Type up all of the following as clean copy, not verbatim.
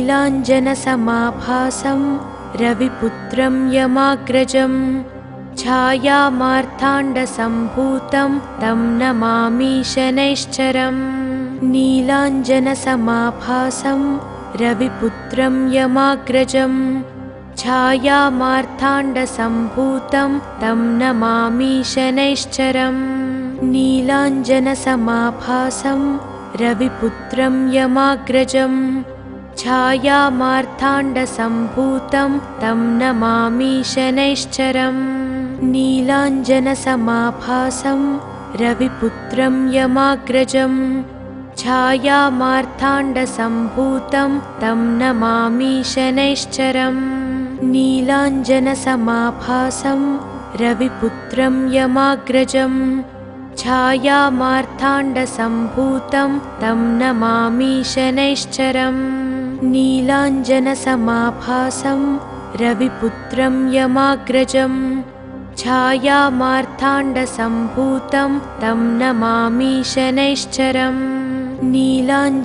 नीलाञ्जनसमाभासं रविपुत्रं यमाग्रजं छायामार्ताण्डसम्भूतं तं नमामि शनैश्चरम्। नीलाञ्जनसमाभासं रविपुत्रं यमाग्रजं छायामार्ताण्डसम्भूतं तं नमामि शनैश्चरम्। नीलाञ्जनसमाभासं रविपुत्रं यमाग्रजं छायामार्ताण्डसम्भूतं तं नमामि शनैश्चरम्। नीलाञ्जनसमाभासं रविपुत्रं यमाग्रजं छायामार्ताण्डसम्भूतं तं नमामि शनैश्चरम्। नीलाञ्जनसमाभासं रविपुत्रं यमाग्रजं छायामार्ताण्डसम्भूतं तं नमामि शनैश्चरम्। नीलाञ्जनसमाभासं रविपुत्रं यमाग्रजं छायामार्ताण्डसम्भूतं तं नमामि शनैश्चरम्। नीलाञ्जनसमाभासं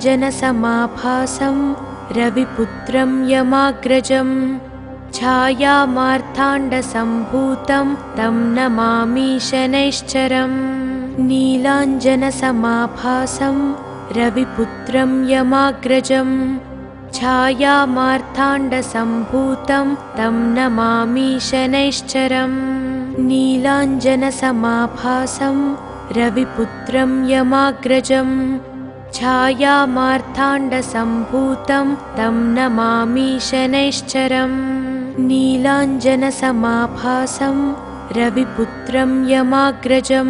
रविपुत्रं यमाग्रजं छायामार्ताण्डसम्भूतं तं नमामि शनैश्चरम्। नीलाञ्जनसमाभासं रविपुत्रं यमाग्रजं छायामार्ताण्डसम्भूतं तं नमामि शनैश्चरम्। नीलाञ्जनसमाभासं रविपुत्रं यमाग्रजं छायामार्ताण्डसम्भूतं तं नमामि शनैश्चरम्। नीलाञ्जनसमाभासं रविपुत्रं यमाग्रजं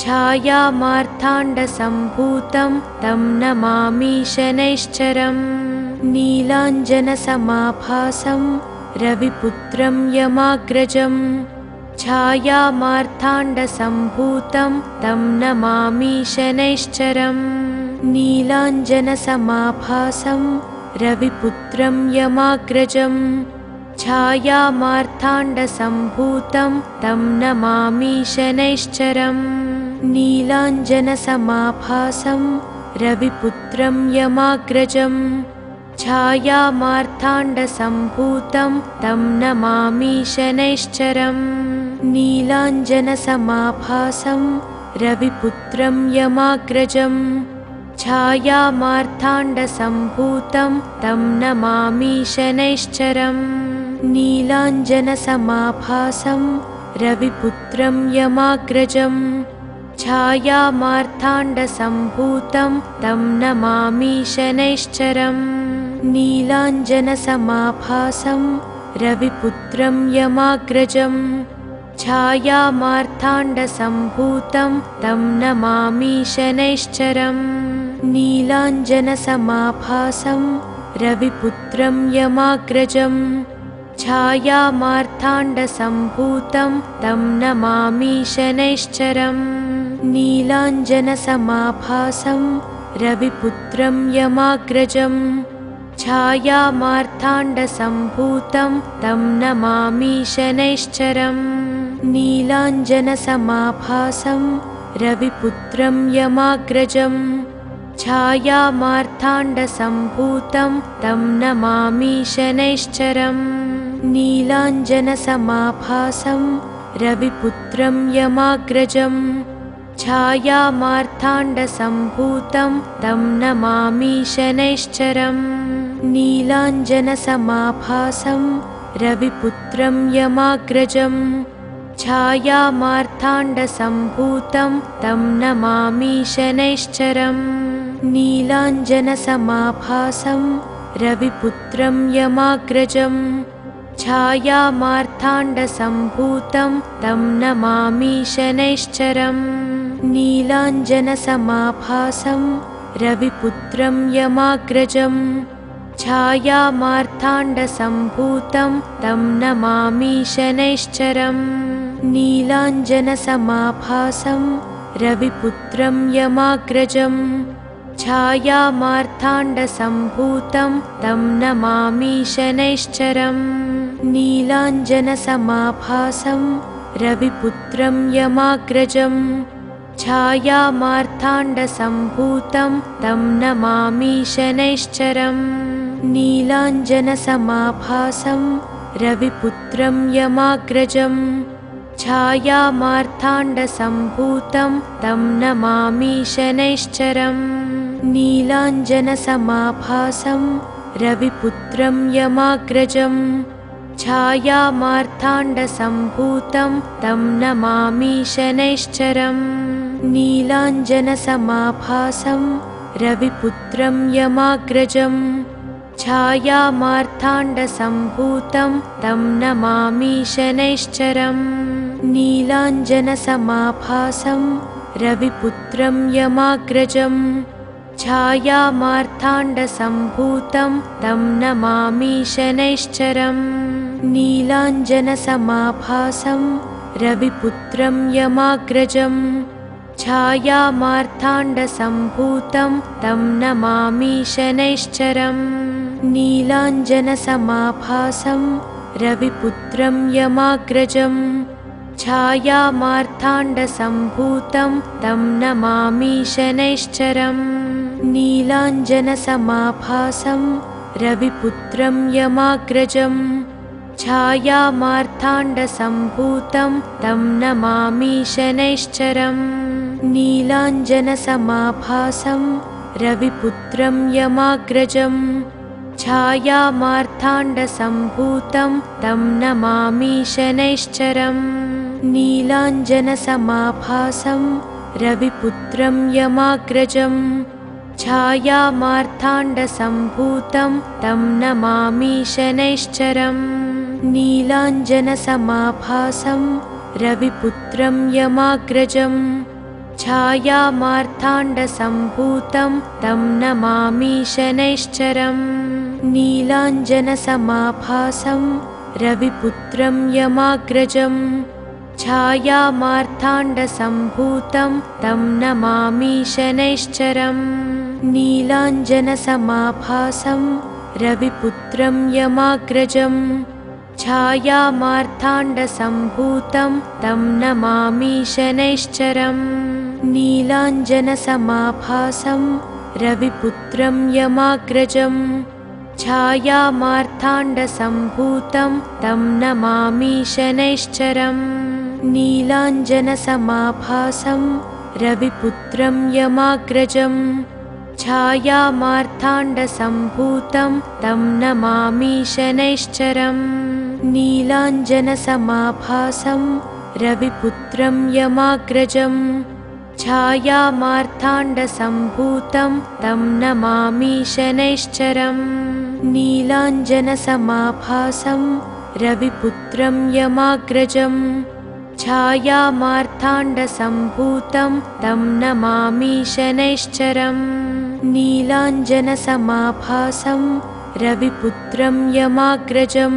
छायामार्ताण्डसम्भूतं तं नमामि शनैश्चरम्। नीलाञ्जनसमाभासं रविपुत्रं यमाग्रजं छायामार्ताण्डसम्भूतं तं नमामि शनैश्चरम्। नीलाञ्जनसमाभासं रविपुत्रं यमाग्रजं छायामार्ताण्डसम्भूतं तं नमामि शनैश्चरम्। नीलाञ्जनसमाभासं रविपुत्रं यमाग्रजं छायामार्ताण्डसम्भूतं तं नमामि शनैश्चरम्। नीलाञ्जनसमाभासं रविपुत्रं यमाग्रजं छायामार्ताण्डसम्भूतं तं नमामि शनैश्चरम्। नीलाञ्जनसमाभासं रविपुत्रं यमाग्रजं छायामार्ताण्डसम्भूतं तं नमामि शनैश्चरम्। नीलाञ्जनसमाभासं रविपुत्रं यमाग्रजं छायामार्ताण्डसम्भूतं तं नमामि शनैश्चरम्। नीलाञ्जनसमाभासं रविपुत्रं यमाग्रजं छायामार्ताण्डसम्भूतं तं नमामि शनैश्चरम्। नीलाञ्जनसमाभासं रविपुत्रं यमाग्रजं छायामार्ताण्डसम्भूतं तं नमामि शनैश्चरम्। नीलाञ्जनसमाभासं रविपुत्रं यमाग्रजं छायामार्ताण्डसम्भूतं तं नमामि शनैश्चरम्। नीलाञ्जनसमाभासं रविपुत्रं यमाग्रजं छायामार्ताण्डसम्भूतं तं नमामि शनैश्चरम्। नीलाञ्जनसमाभासं रविपुत्रं यमाग्रजं छायामार्ताण्डसम्भूतं तं नमामि शनैश्चरम्। नीलाञ्जनसमाभासं रविपुत्रं यमाग्रजं छायामार्ताण्डसम्भूतं तं नमामि शनैश्चरम्। नीलाञ्जनसमाभासं रविपुत्रं यमाग्रजं छायामार्ताण्डसम्भूतं तं नमामि शनैश्चरम्। नीलाञ्जनसमाभासं रविपुत्रं यमाग्रजं छायामार्ताण्डसम्भूतं तं नमामि शनैश्चरम्। नीलाञ्जनसमाभासं रविपुत्रं यमाग्रजं छायामार्ताण्डसम्भूतं तं नमामि शनैश्चरम्। नीलाञ्जनसमाभासं रविपुत्रं यमाग्रजं छायामार्ताण्डसम्भूतं तं नमामि शनैश्चरम् नीलाञ्जनसमाभासं रविपुत्रं यमाग्रजं छायामार्ताण्डसम्भूतं तं नमामि शनैश्चरम् नीलाञ्जनसमाभासं रविपुत्रं यमाग्रजं छायामार्ताण्डसम्भूतं तं नमामि शनैश्चरम् नीलाञ्जनसमाभासं रविपुत्रं यमाग्रजं छायामार्ताण्डसम्भूतं तं नमामि शनैश्चरम् नीलाञ्जनसमाभासं रविपुत्रं यमाग्रजं छायामार्ताण्डसम्भूतं तं नमामि शनैश्चरम् नीलाञ्जनसमाभासं रविपुत्रं यमाग्रजं छायामार्ताण्डसम्भूतं तं नमामि शनैश्चरम् नीलाञ्जनसमाभासं रविपुत्रं यमाग्रजं छायामार्ताण्डसम्भूतं तं नमामि शनैश्चरम् नीलाञ्जनसमाभासं रविपुत्रं यमाग्रजं छायामार्ताण्डसम्भूतं तं नमामि शनैश्चरम् नीलाञ्जनसमाभासं रविपुत्रं यमाग्रजं छायामार्ताण्डसम्भूतं तं नमामि शनैश्चरम् नीलाञ्जनसमाभासं रविपुत्रं यमाग्रजं छायामार्ताण्डसम्भूतं तं नमामि शनैश्चरम् नीलाञ्जनसमाभासं रविपुत्रं यमाग्रजं छायामार्ताण्डसम्भूतं तं नमामि शनैश्चरम् नीलाञ्जनसमाभासं रविपुत्रं यमाग्रजं छायामार्ताण्डसम्भूतं तं नमामि शनैश्चरम् नीलाञ्जनसमाभासं रविपुत्रं यमाग्रजं छायामार्ताण्डसम्भूतं तं नमामि शनैश्चरम् नीलाञ्जनसमाभासं रविपुत्रं यमाग्रजं छायामार्ताण्डसम्भूतं तं नमामि शनैश्चरम् नीलाञ्जनसमाभासं रविपुत्रं यमाग्रजं छायामार्ताण्डसम्भूतं तं नमामि शनैश्चरम् नीलाञ्जनसमाभासं रविपुत्रं यमाग्रजं छायामार्ताण्डसम्भूतं तं नमामि शनैश्चरम् नीलाञ्जनसमाभासं रविपुत्रं यमाग्रजं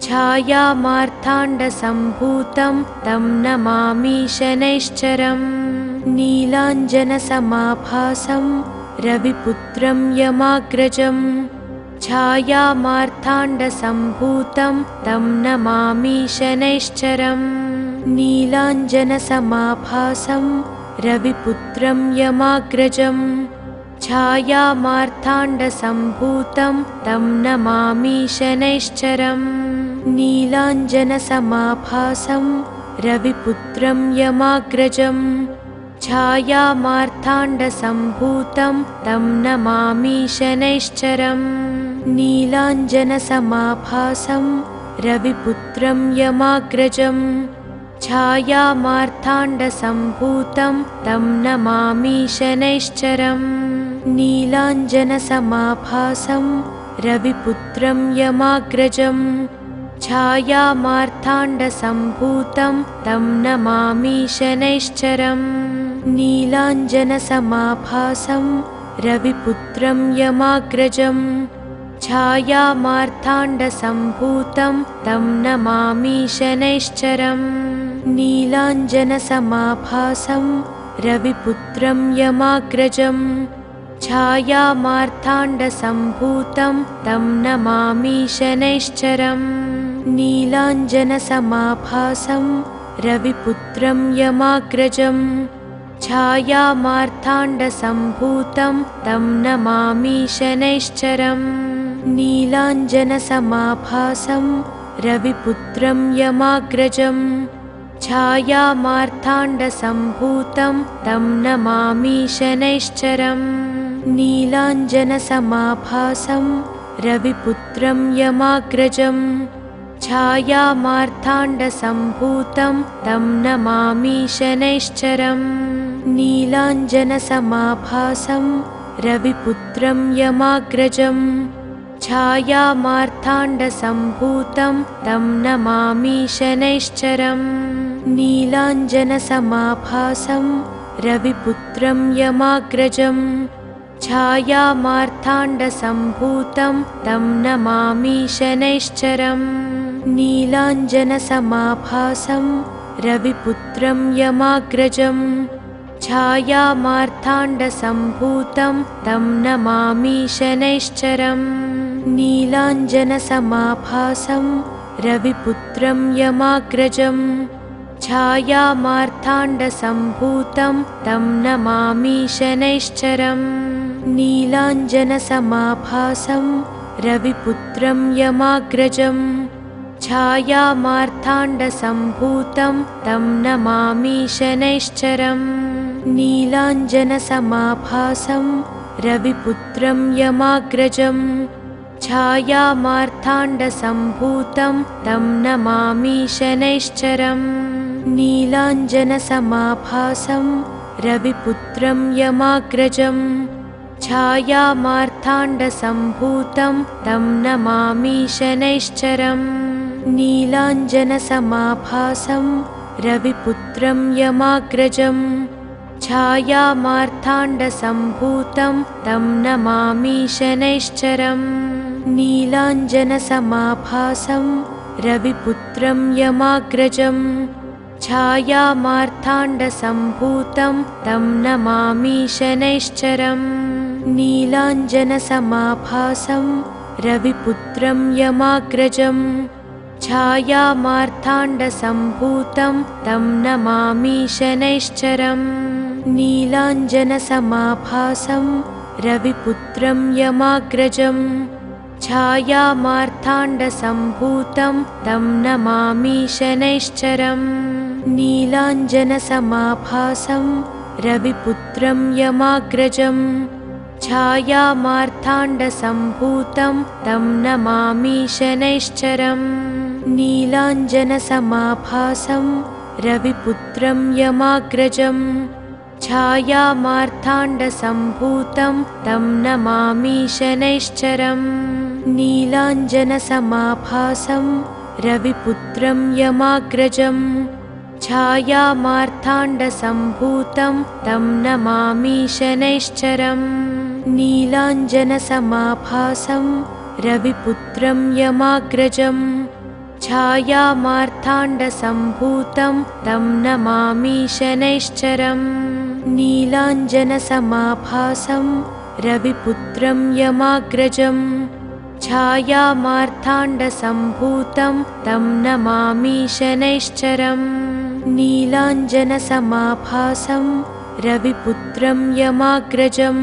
छायामार्ताण्डसम्भूतं तं नमामि शनैश्चरम् नीलाञ्जनसमाभासं रविपुत्रं यमाग्रजं छायामार्ताण्डसम्भूतं तं नमामि शनैश्चरम् नीलाञ्जनसमाभासं रविपुत्रं यमाग्रजं छायामार्ताण्डसम्भूतं तं नमामि शनैश्चरम् नीलाञ्जनसमाभासं रविपुत्रं यमाग्रजं छायामार्ताण्डसम्भूतं तं नमामि शनैश्चरम् नीलाञ्जनसमाभासं रविपुत्रं यमाग्रजं छायामार्ताण्डसम्भूतं तं नमामि शनैश्चरम् नीलाञ्जनसमाभासं रविपुत्रं यमाग्रजं छायामार्ताण्डसम्भूतं तं नमामि शनैश्चरम् नीलाञ्जनसमाभासं रविपुत्रं यमाग्रजं छायामार्ताण्डसम्भूतं तं नमामि शनैश्चरम् नीलाञ्जनसमाभासं रविपुत्रं यमाग्रजं छायामार्ताण्डसम्भूतं तं नमामि शनैश्चरम् नीलाञ्जनसमाभासं रविपुत्रं यमाग्रजं छायामार्ताण्डसम्भूतं तं नमामि शनैश्चरम् नीलाञ्जनसमाभासं रविपुत्रं यमाग्रजं छायामार्ताण्डसम्भूतं तं नमामि शनैश्चरम् नीलाञ्जनसमाभासं रविपुत्रं यमाग्रजं छायामार्ताण्डसम्भूतं तं नमामि शनैश्चरम् नीलाञ्जनसमाभासं रविपुत्रं यमाग्रजं छायामार्ताण्डसम्भूतं तं नमामि शनैश्चरम् नीलाञ्जनसमाभासं रविपुत्रं यमाग्रजं छायामार्ताण्डसम्भूतं तं नमामि शनैश्चरम् नीलाञ्जनसमाभासं रविपुत्रं यमाग्रजं छायामार्ताण्डसम्भूतं तं नमामि शनैश्चरम् नीलाञ्जनसमाभासं रविपुत्रं यमाग्रजं छायामार्ताण्डसम्भूतं तं नमामि शनैश्चरम् नीलाञ्जनसमाभासं रविपुत्रं यमाग्रजं छायामार्ताण्डसम्भूतं तं नमामि शनैश्चरम् नीलाञ्जनसमाभासं रविपुत्रं यमाग्रजं छायामार्ताण्डसम्भूतं तं नमामि शनैश्चरम् नीलाञ्जनसमाभासं रविपुत्रं यमाग्रजं छायामार्ताण्डसम्भूतं तं नमामि शनैश्चरम् नीलाञ्जनसमाभासं रविपुत्रं यमाग्रजं छायामार्ताण्डसम्भूतं तं नमामि शनैश्चरम् नीलाञ्जनसमाभासं रविपुत्रं यमाग्रजं छायामार्ताण्डसम्भूतं तं नमामि शनैश्चरम् नीलाञ्जनसमाभासं रविपुत्रं यमाग्रजं छायामार्ताण्डसम्भूतं तं नमामि शनैश्चरम् नीलाञ्जनसमाभासं रविपुत्रं यमाग्रजं छायामार्ताण्डसम्भूतं तं नमामि शनैश्चरम् नीलाञ्जनसमाभासं रविपुत्रं यमाग्रजं छायामार्ताण्डसम्भूतं तं नमामि शनैश्चरम् नीलाञ्जनसमाभासं रविपुत्रं यमाग्रजं छायामार्ताण्डसम्भूतं तं नमामि शनैश्चरम् नीलाञ्जनसमाभासं रविपुत्रं यमाग्रजं छायामार्ताण्डसम्भूतं तं नमामि शनैश्चरम् नीलाञ्जनसमाभासं रविपुत्रं यमाग्रजं छायामार्ताण्डसम्भूतं तं नमामि शनैश्चरम् नीलाञ्जनसमाभासं रविपुत्रं यमाग्रजं छायामार्ताण्डसम्भूतं तं नमामि शनैश्चरम् नीलाञ्जनसमाभासं रविपुत्रं यमाग्रजं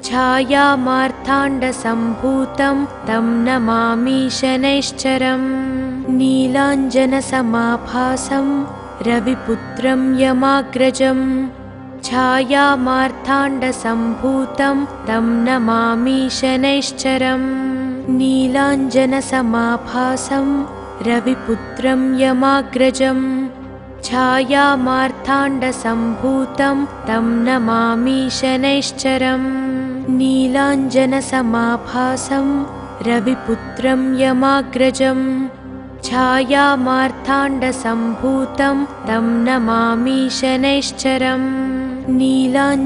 छायामार्ताण्डसम्भूतं तं नमामि शनैश्चरम् नीलाञ्जनसमाभासं रविपुत्रं यमाग्रजं छायामार्ताण्डसम्भूतं तं नमामि शनैश्चरम् नीलाञ्जनसमाभासं रविपुत्रं यमाग्रजं छायामार्ताण्डसम्भूतं तं नमामि शनैश्चरम् नीलाञ्जनसमाभासं रविपुत्रं यमाग्रजं छायामार्ताण्डसम्भूतं तं नमामि शनैश्चरम् नीलाञ्जनसमाभासं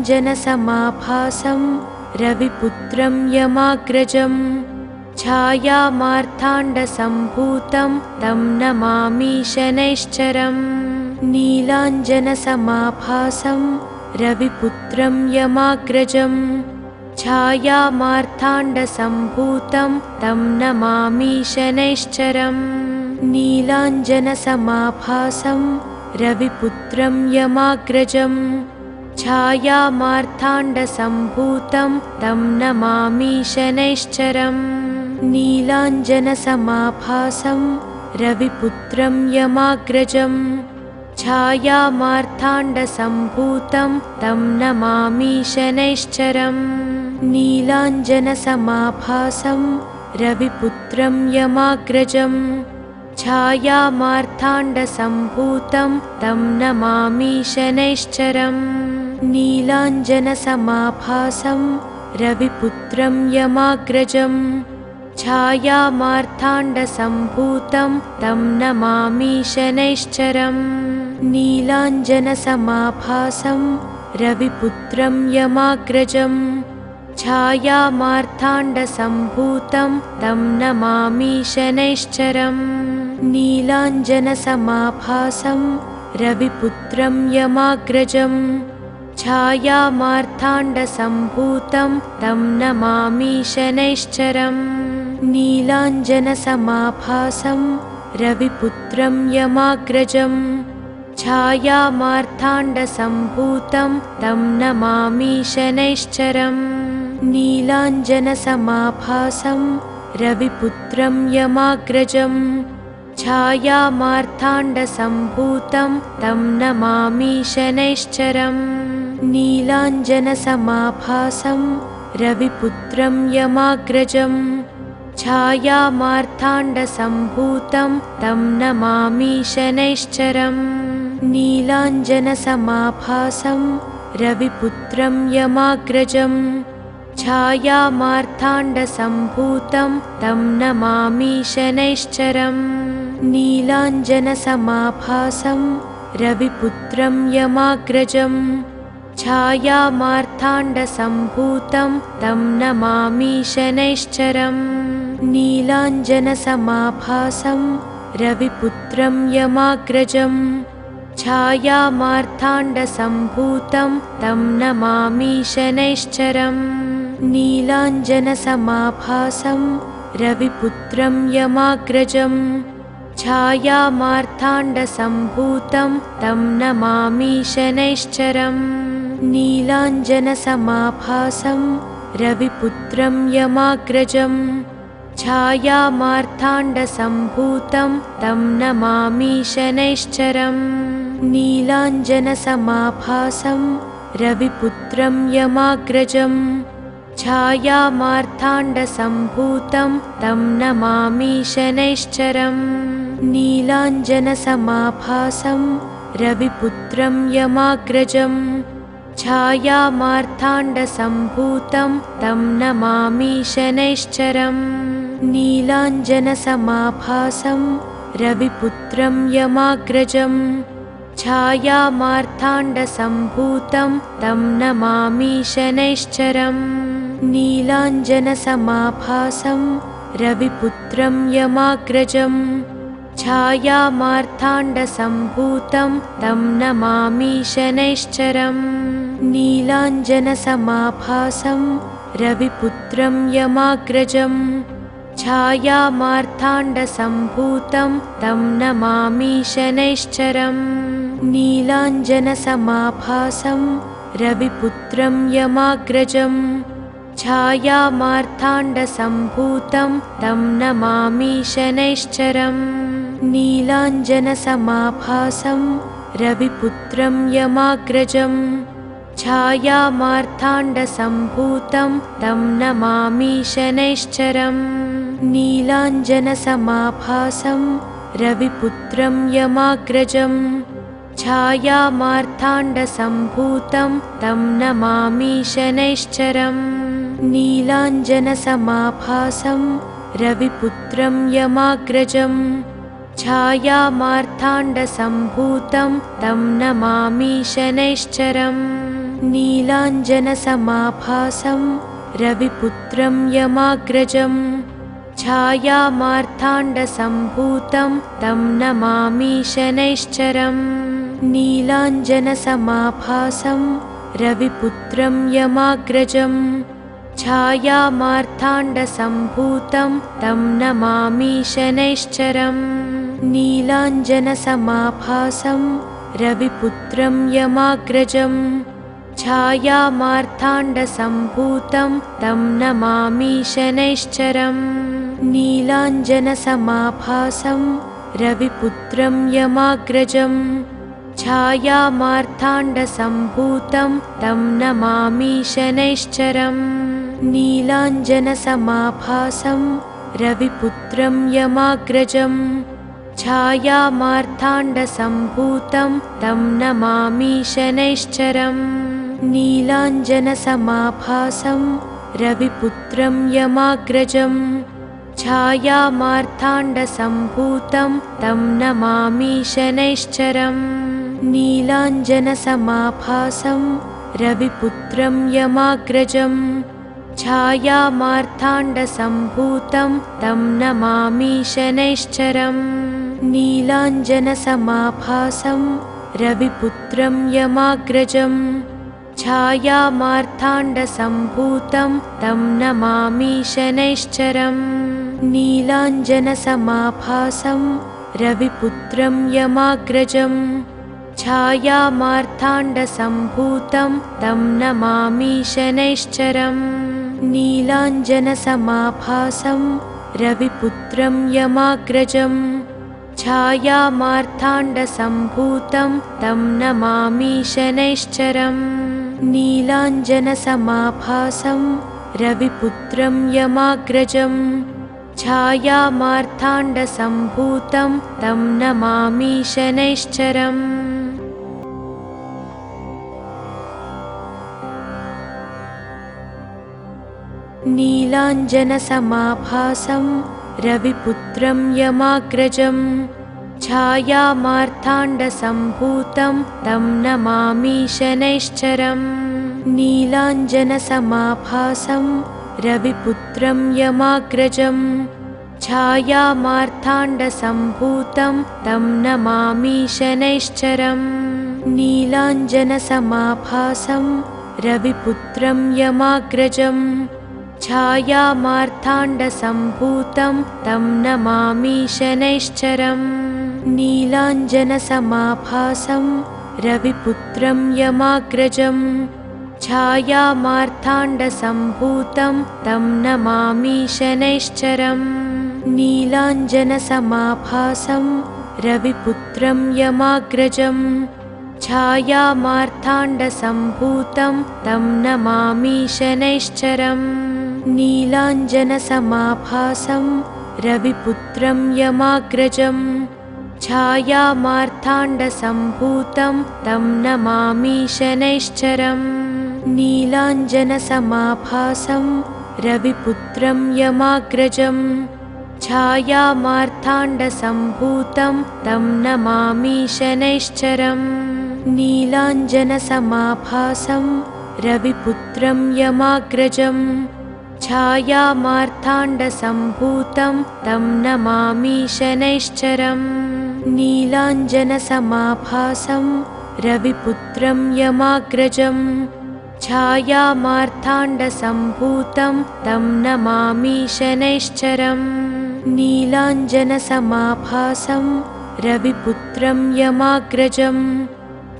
रविपुत्रं यमाग्रजं छायामार्ताण्डसम्भूतं तं नमामि शनैश्चरम् नीलाञ्जनसमाभासं रविपुत्रं यमाग्रजं छायामार्ताण्डसम्भूतं तं नमामि शनैश्चरम् नीलाञ्जनसमाभासं रविपुत्रं यमाग्रजं छायामार्ताण्डसम्भूतं तं नमामि शनैश्चरम् नीलाञ्जनसमाभासं रविपुत्रं यमाग्रजं छायामार्ताण्डसम्भूतं तं नमामि शनैश्चरम् नीलाञ्जनसमाभासं रविपुत्रं यमाग्रजं छायामार्ताण्डसम्भूतं तं नमामि शनैश्चरम् नीलाञ्जनसमाभासं रविपुत्रं यमाग्रजं छायामार्ताण्डसम्भूतं तं नमामि शनैश्चरम् नीलाञ्जनसमाभासं रविपुत्रं यमाग्रजं छायामार्ताण्डसम्भूतं तं नमामि शनैश्चरम् नीलाञ्जनसमाभासं रविपुत्रं यमाग्रजं छायामार्ताण्डसम्भूतं तं नमामि शनैश्चरम् नीलाञ्जनसमाभासं रविपुत्रं यमाग्रजं छायामार्ताण्डसम्भूतं तं नमामि शनैश्चरम् नीलाञ्जनसमाभासं रविपुत्रं यमाग्रजं छायामार्ताण्डसम्भूतं तं नमामि शनैश्चरम् नीलाञ्जनसमाभासं रविपुत्रं यमाग्रजं छायामार्ताण्डसम्भूतं तं नमामि शनैश्चरम् नीलाञ्जनसमाभासं रविपुत्रं यमाग्रजं छायामार्ताण्डसम्भूतं तं नमामि शनैश्चरम् नीलाञ्जनसमाभासं रविपुत्रं यमाग्रजं छायामार्ताण्डसम्भूतं तं नमामि शनैश्चरम् नीलाञ्जनसमाभासं रविपुत्रं यमाग्रजं छायामार्ताण्डसम्भूतं तं नमामि शनैश्चरम् नीलाञ्जनसमाभासं रविपुत्रं यमाग्रजं छायामार्ताण्डसम्भूतं तं नमामि शनैश्चरम् नीलाञ्जनसमाभासं रविपुत्रं यमाग्रजं छायामार्ताण्डसम्भूतं तं नमामि शनैश्चरम् नीलाञ्जनसमाभासं रविपुत्रं यमाग्रजं छायामार्ताण्डसम्भूतं तं नमामि शनैश्चरम् नीलाञ्जनसमाभासं रविपुत्रं यमाग्रजं छायामार्ताण्डसम्भूतं तं नमामि शनैश्चरम् नीलाञ्जनसमाभासं रविपुत्रं यमाग्रजं छायामार्ताण्डसम्भूतं तं नमामि शनैश्चरम् नीलाञ्जनसमाभासं रविपुत्रं यमाग्रजं छायामार्ताण्डसम्भूतं तं नमामि शनैश्चरम् नीलाञ्जनसमाभासं रविपुत्रं यमाग्रजं छायामार्ताण्डसम्भूतं तं नमामि शनैश्चरम् नीलाञ्जनसमाभासं रविपुत्रं यमाग्रजं छायामार्ताण्डसम्भूतं तं नमामि शनैश्चरम् नीलाञ्जनसमाभासं रविपुत्रं यमाग्रजं छायामार्ताण्डसम्भूतं तं नमामि शनैश्चरम् नीलाञ्जनसमाभासं रविपुत्रं यमाग्रजं छायामार्ताण्डसम्भूतं तं नमामि शनैश्चरम् नीलाञ्जनसमाभासं रविपुत्रं यमाग्रजं छायामार्ताण्डसम्भूतं तं नमामि शनैश्चरम् नीलाञ्जनसमाभासं रविपुत्रं यमाग्रजं छायामार्ताण्डसम्भूतं तं नमामि शनैश्चरम् नीलाञ्जनसमाभासं रविपुत्रं यमाग्रजं छायामार्ताण्डसम्भूतं तं नमामि शनैश्चरम् नीलाञ्जनसमाभासं रविपुत्रं यमाग्रजं छायामार्ताण्डसम्भूतं तं नमामि शनैश्चरम् नीलाञ्जनसमाभासं रविपुत्रं यमाग्रजं छायामार्ताण्डसम्भूतं तं नमामि शनैश्चरम् नीलाञ्जनसमाभासं रविपुत्रं यमाग्रजं छायामार्ताण्डसम्भूतं तं नमामि शनैश्चरम् नीलाञ्जनसमाभासं रविपुत्रं यमाग्रजं छायामार्ताण्डसम्भूतं तं नमामि शनैश्चरम् नीलाञ्जनसमाभासं रविपुत्रं यमाग्रजं छायामार्ताण्डसम्भूतं तं नमामि शनैश्चरम् नीलाञ्जनसमाभासं रविपुत्रं यमाग्रजं छायामार्ताण्डसम्भूतं तं नमामि शनैश्चरम् नीलाञ्जनसमाभासं रविपुत्रं यमाग्रजं छायामार्ताण्डसम्भूतं तं नमामि शनैश्चरम् नीलाञ्जनसमाभासं रविपुत्रं यमाग्रजं छायामार्ताण्डसम्भूतं तं नमामि शनैश्चरम् नीलाञ्जनसमाभासं रविपुत्रं यमाग्रजं छायामार्ताण्डसम्भूतं तं नमामि शनैश्चरम् नीलाञ्जनसमाभासं रविपुत्रं यमाग्रजं छायामार्ताण्डसम्भूतं तं नमामि शनैश्चरम् नीलाञ्जनसमाभासं रविपुत्रं यमाग्रजं छायामार्ताण्डसम्भूतं तं नमामि शनैश्चरम् नीलाञ्जनसमाभासं रविपुत्रं यमाग्रजं छायामार्ताण्डसम्भूतं तं नमामि शनैश्चरम् नीलाञ्जनसमाभासं रविपुत्रं यमाग्रजं छायामार्ताण्डसम्भूतं तं नमामि शनैश्चरम् नीलाञ्जनसमाभासं रविपुत्रं यमाग्रजं छायामार्ताण्डसम्भूतं तं नमामि शनैश्चरम् नीलाञ्जनसमाभासं रविपुत्रं यमाग्रजं छायामार्ताण्डसम्भूतं तं नमामि शनैश्चरम् नीलाञ्जनसमाभासं रविपुत्रं यमाग्रजं छायामार्ताण्डसम्भूतं तं नमामि शनैश्चरम् नीलाञ्जनसमाभासं रविपुत्रं यमाग्रजं छायामार्ताण्डसम्भूतं तं नमामि शनैश्चरम् नीलाञ्जनसमाभासं रविपुत्रं यमाग्रजं छायामार्ताण्डसम्भूतं तं नमामि शनैश्चरम् नीलाञ्जनसमाभासं रविपुत्रं यमाग्रजं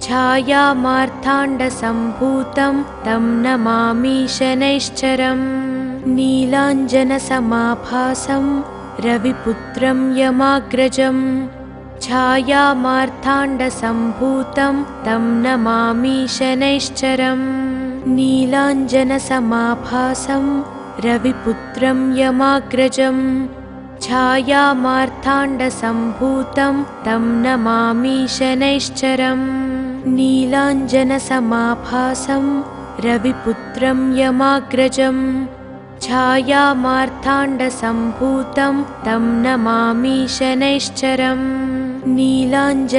छायामार्ताण्डसम्भूतं तं नमामि शनैश्चरम् नीलाञ्जनसमाभासं रविपुत्रं यमाग्रजं छायामार्ताण्डसम्भूतं तं नमामि शनैश्चरम् नीलाञ्जनसमाभासं रविपुत्रं यमाग्रजं छायामार्ताण्डसम्भूतं तं नमामि शनैश्चरम् नीलाञ्जनसमाभासं रविपुत्रं यमाग्रजं छायामार्ताण्डसम्भूतं तं नमामि शनैश्चरम् नीलाञ्जनसमाभासं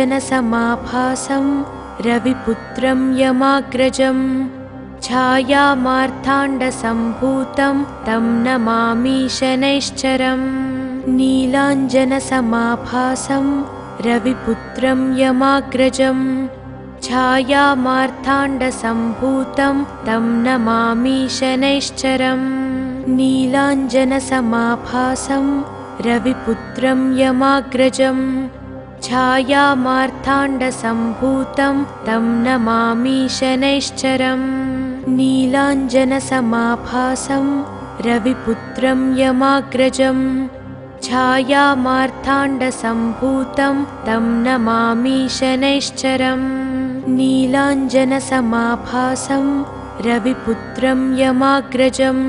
रविपुत्रं यमाग्रजं छायामार्ताण्डसम्भूतं तं नमामि शनैश्चरम् नीलाञ्जनसमाभासं रविपुत्रं यमाग्रजं छायामार्ताण्डसम्भूतं तं नमामि शनैश्चरम् नीलाञ्जनसमाभासं रविपुत्रं यमाग्रजं छायामार्ताण्डसम्भूतं तं नमामि शनैश्चरम् नीलाञ्जनसमाभासं रविपुत्रं यमाग्रजं छायामार्ताण्डसम्भूतं तं नमामि शनैश्चरम् नीलाञ्जनसमाभासं रविपुत्रं यमाग्रजम्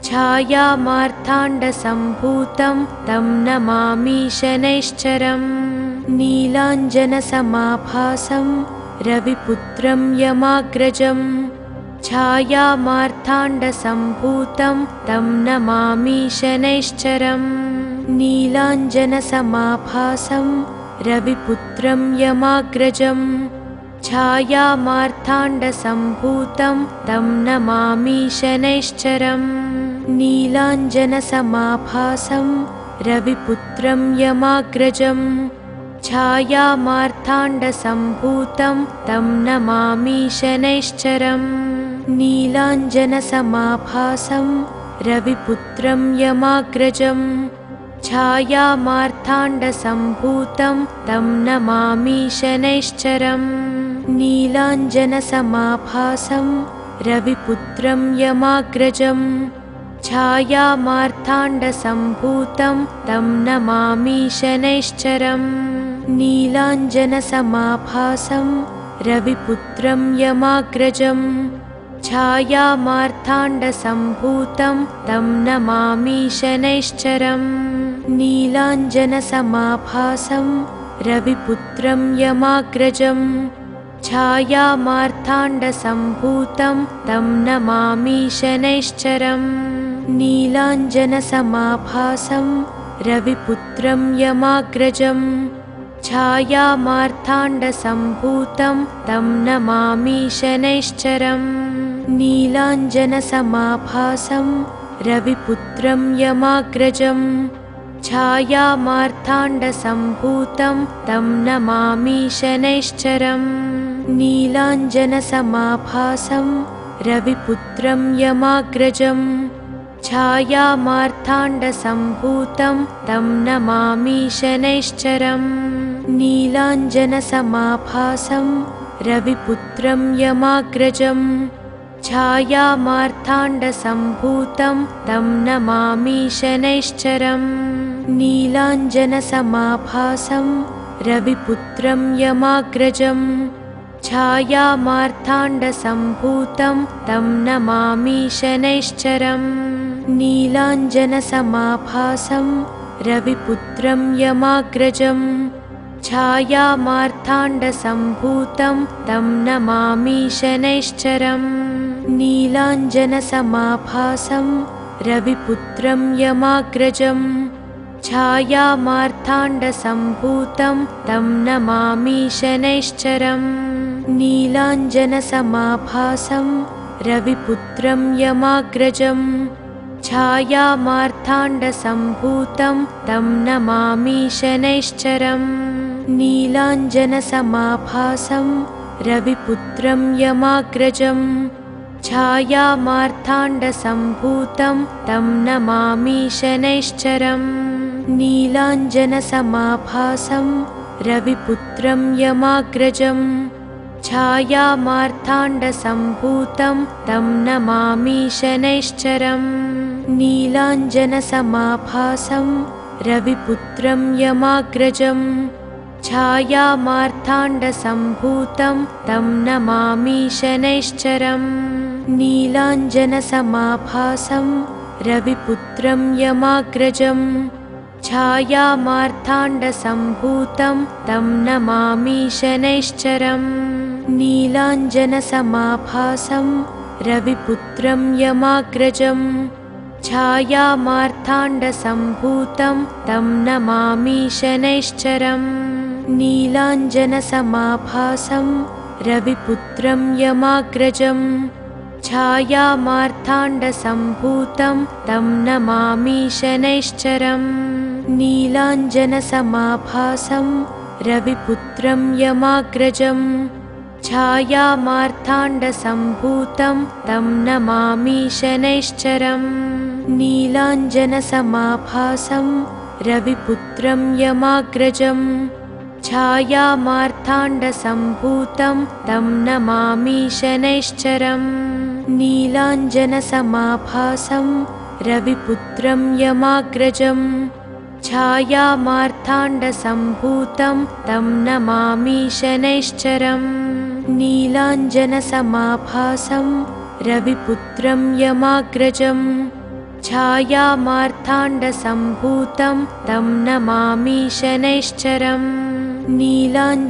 छायामार्ताण्डसम्भूतं तं नमामि शनैश्चरम् नीलाञ्जनसमाभासं रविपुत्रं यमाग्रजम् छायामार्ताण्डसम्भूतं तं नमामि शनैश्चरम् नीलाञ्जनसमाभासं रविपुत्रं यमाग्रजम् छायामार्ताण्डसम्भूतं तं नमामि शनैश्चरम् नीलाञ्जनसमाभासं रविपुत्रं यमाग्रजम् छायामार्ताण्डसम्भूतं तं नमामि शनैश्चरम् नीलाञ्जनसमाभासं रविपुत्रं यमाग्रजम् छायामार्ताण्डसम्भूतं तं नमामि शनैश्चरम् नीलाञ्जनसमाभासं रविपुत्रं यमाग्रजम् छायामार्ताण्डसम्भूतं तं नमामि शनैश्चरम् नीलाञ्जनसमाभासं रविपुत्रं यमाग्रजम् छायामार्ताण्डसम्भूतं तं नमामि शनैश्चरम् नीलाञ्जनसमाभासं रविपुत्रं यमाग्रजम् छायामार्ताण्डसम्भूतं तं नमामि शनैश्चरम् नीलाञ्जनसमाभासं रविपुत्रं यमाग्रजम् छायामार्ताण्डसम्भूतं तं नमामि शनैश्चरम् नीलाञ्जनसमाभासं रविपुत्रं यमाग्रजम् छायामार्ताण्डसम्भूतं तं नमामि शनैश्चरम् नीलाञ्जनसमाभासं रविपुत्रं यमाग्रजम् छायामार्ताण्डसम्भूतं तं नमामि शनैश्चरम् नीलाञ्जनसमाभासं रविपुत्रं यमाग्रजम् छायामार्ताण्डसम्भूतं तं नमामि शनैश्चरम् नीलाञ्जनसमाभासं रविपुत्रं यमाग्रजम् छायामार्ताण्डसम्भूतं तं नमामि शनैश्चरम् नीलाञ्जनसमाभासं रविपुत्रं यमाग्रजम् छायामार्ताण्डसम्भूतं तं नमामि शनैश्चरम् नीलाञ्जनसमाभासं रविपुत्रं यमाग्रजम् छायामार्ताण्डसम्भूतं तं नमामि शनैश्चरम् नीलाञ्जनसमाभासं रविपुत्रं यमाग्रजम् छायामार्ताण्डसम्भूतं तं नमामि शनैश्चरम् नीलाञ्जनसमाभासं रविपुत्रं यमाग्रजम् छायामार्ताण्डसम्भूतं तं नमामि शनैश्चरम् नीलाञ्जनसमाभासं रविपुत्रं यमाग्रजम् छायामार्ताण्डसम्भूतं तं नमामि शनैश्चरम् नीलाञ्जनसमाभासं रविपुत्रं यमाग्रजम् छायामार्ताण्डसम्भूतं तं नमामि शनैश्चरम् नीलाञ्जनसमाभासं रविपुत्रं यमाग्रजम् छायामार्ताण्डसम्भूतं तं नमामि शनैश्चरम् नीलाञ्जनसमाभासं रविपुत्रं यमाग्रजम् छायामार्ताण्डसम्भूतं तं नमामि शनैश्चरम् नीलाञ्जनसमाभासं रविपुत्रं यमाग्रजम् छायामार्ताण्डसम्भूतं तं नमामि शनैश्चरम् नीलाञ्जनसमाभासं रविपुत्रं यमाग्रजम् छायामार्ताण्डसम्भूतं तं नमामि शनैश्चरम् नीलाञ्जनसमाभासं रविपुत्रं यमाग्रजम् छायामार्ताण्डसम्भूतं तं नमामि शनैश्चरम् नीलाञ्जनसमाभासं रविपुत्रं यमाग्रजम् छायामार्ताण्डसम्भूतं तं नमामि शनैश्चरम् नीलाञ्जनसमाभासं रविपुत्रं यमाग्रजम् छायामार्ताण्डसम्भूतं तं नमामि शनैश्चरम् नीलाञ्जनसमाभासं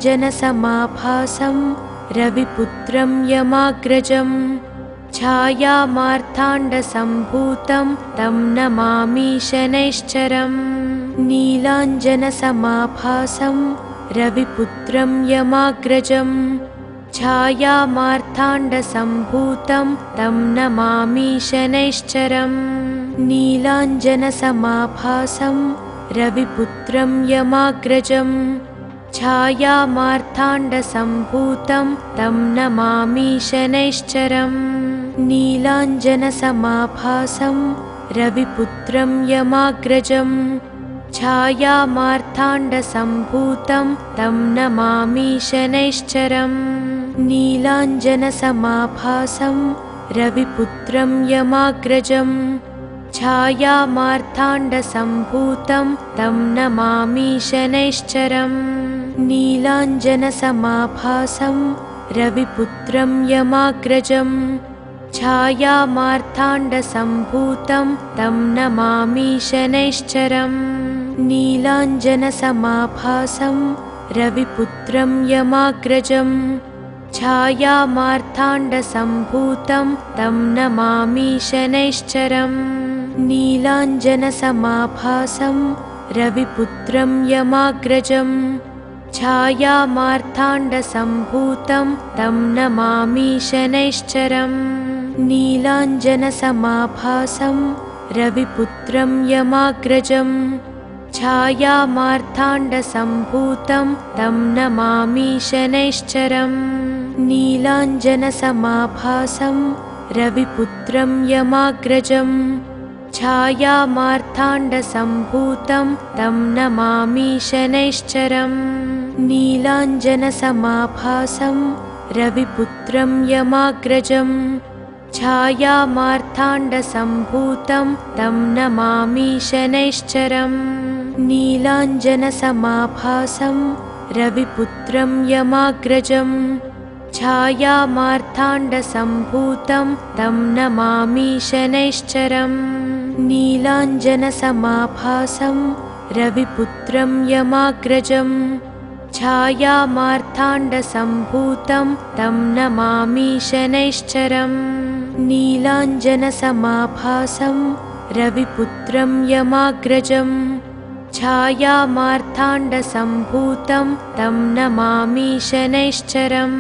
रविपुत्रं यमाग्रजम् छायामार्ताण्डसम्भूतं तं नमामि शनैश्चरम् नीलाञ्जनसमाभासं रविपुत्रं यमाग्रजम् छायामार्ताण्डसम्भूतं तं नमामि शनैश्चरम् नीलाञ्जनसमाभासं रविपुत्रं यमाग्रजम् छायामार्ताण्डसम्भूतं तं नमामि शनैश्चरम् नीलाञ्जनसमाभासं रविपुत्रं यमाग्रजम् छायामार्ताण्डसम्भूतं तं नमामि शनैश्चरम् नीलाञ्जनसमाभासं रविपुत्रं यमाग्रजम् छायामार्ताण्डसम्भूतं तं नमामि शनैश्चरम् नीलाञ्जनसमाभासं रविपुत्रं यमाग्रजम् छायामार्ताण्डसम्भूतं तं नमामि शनैश्चरम् नीलाञ्जनसमाभासं रविपुत्रं यमाग्रजम् छायामार्ताण्डसम्भूतं तं नमामि शनैश्चरम् नीलाञ्जनसमाभासं रविपुत्रं यमाग्रजम् छायामार्ताण्डसम्भूतं तं नमामि शनैश्चरम् नीलाञ्जनसमाभासं रविपुत्रं यमाग्रजम् छायामार्ताण्डसम्भूतं तं नमामि शनैश्चरम् नीलाञ्जनसमाभासं रविपुत्रं यमाग्रजम् छायामार्ताण्डसम्भूतं तं नमामि शनैश्चरम् नीलाञ्जनसमाभासं रविपुत्रं यमाग्रजम् छायामार्ताण्डसम्भूतं तं नमामि शनैश्चरम् नीलाञ्जनसमाभासं रविपुत्रं यमाग्रजम् छायामार्ताण्डसम्भूतं तं नमामि शनैश्चरम् नीलाञ्जनसमाभासं रविपुत्रं यमाग्रजम् छायामार्ताण्डसम्भूतं तं नमामि शनैश्चरम् नीलाञ्जनसमाभासं रविपुत्रं यमाग्रजम् छायामार्ताण्डसम्भूतं तं नमामि शनैश्चरम्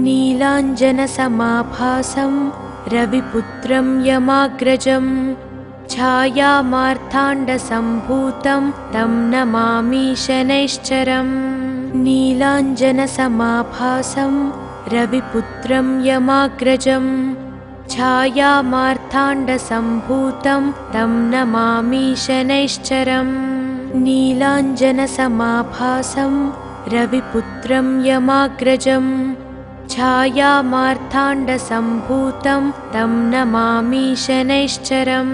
नीलाञ्जनसमाभासं रविपुत्रं यमाग्रजम् छायामार्ताण्डसम्भूतं तं नमामि शनैश्चरम् नीलाञ्जनसमाभासं रविपुत्रं यमाग्रजम् छायामार्ताण्डसम्भूतं तं नमामि शनैश्चरम् नीलाञ्जनसमाभासं रविपुत्रं यमाग्रजम् छायामार्ताण्डसम्भूतं तं नमामि शनैश्चरम्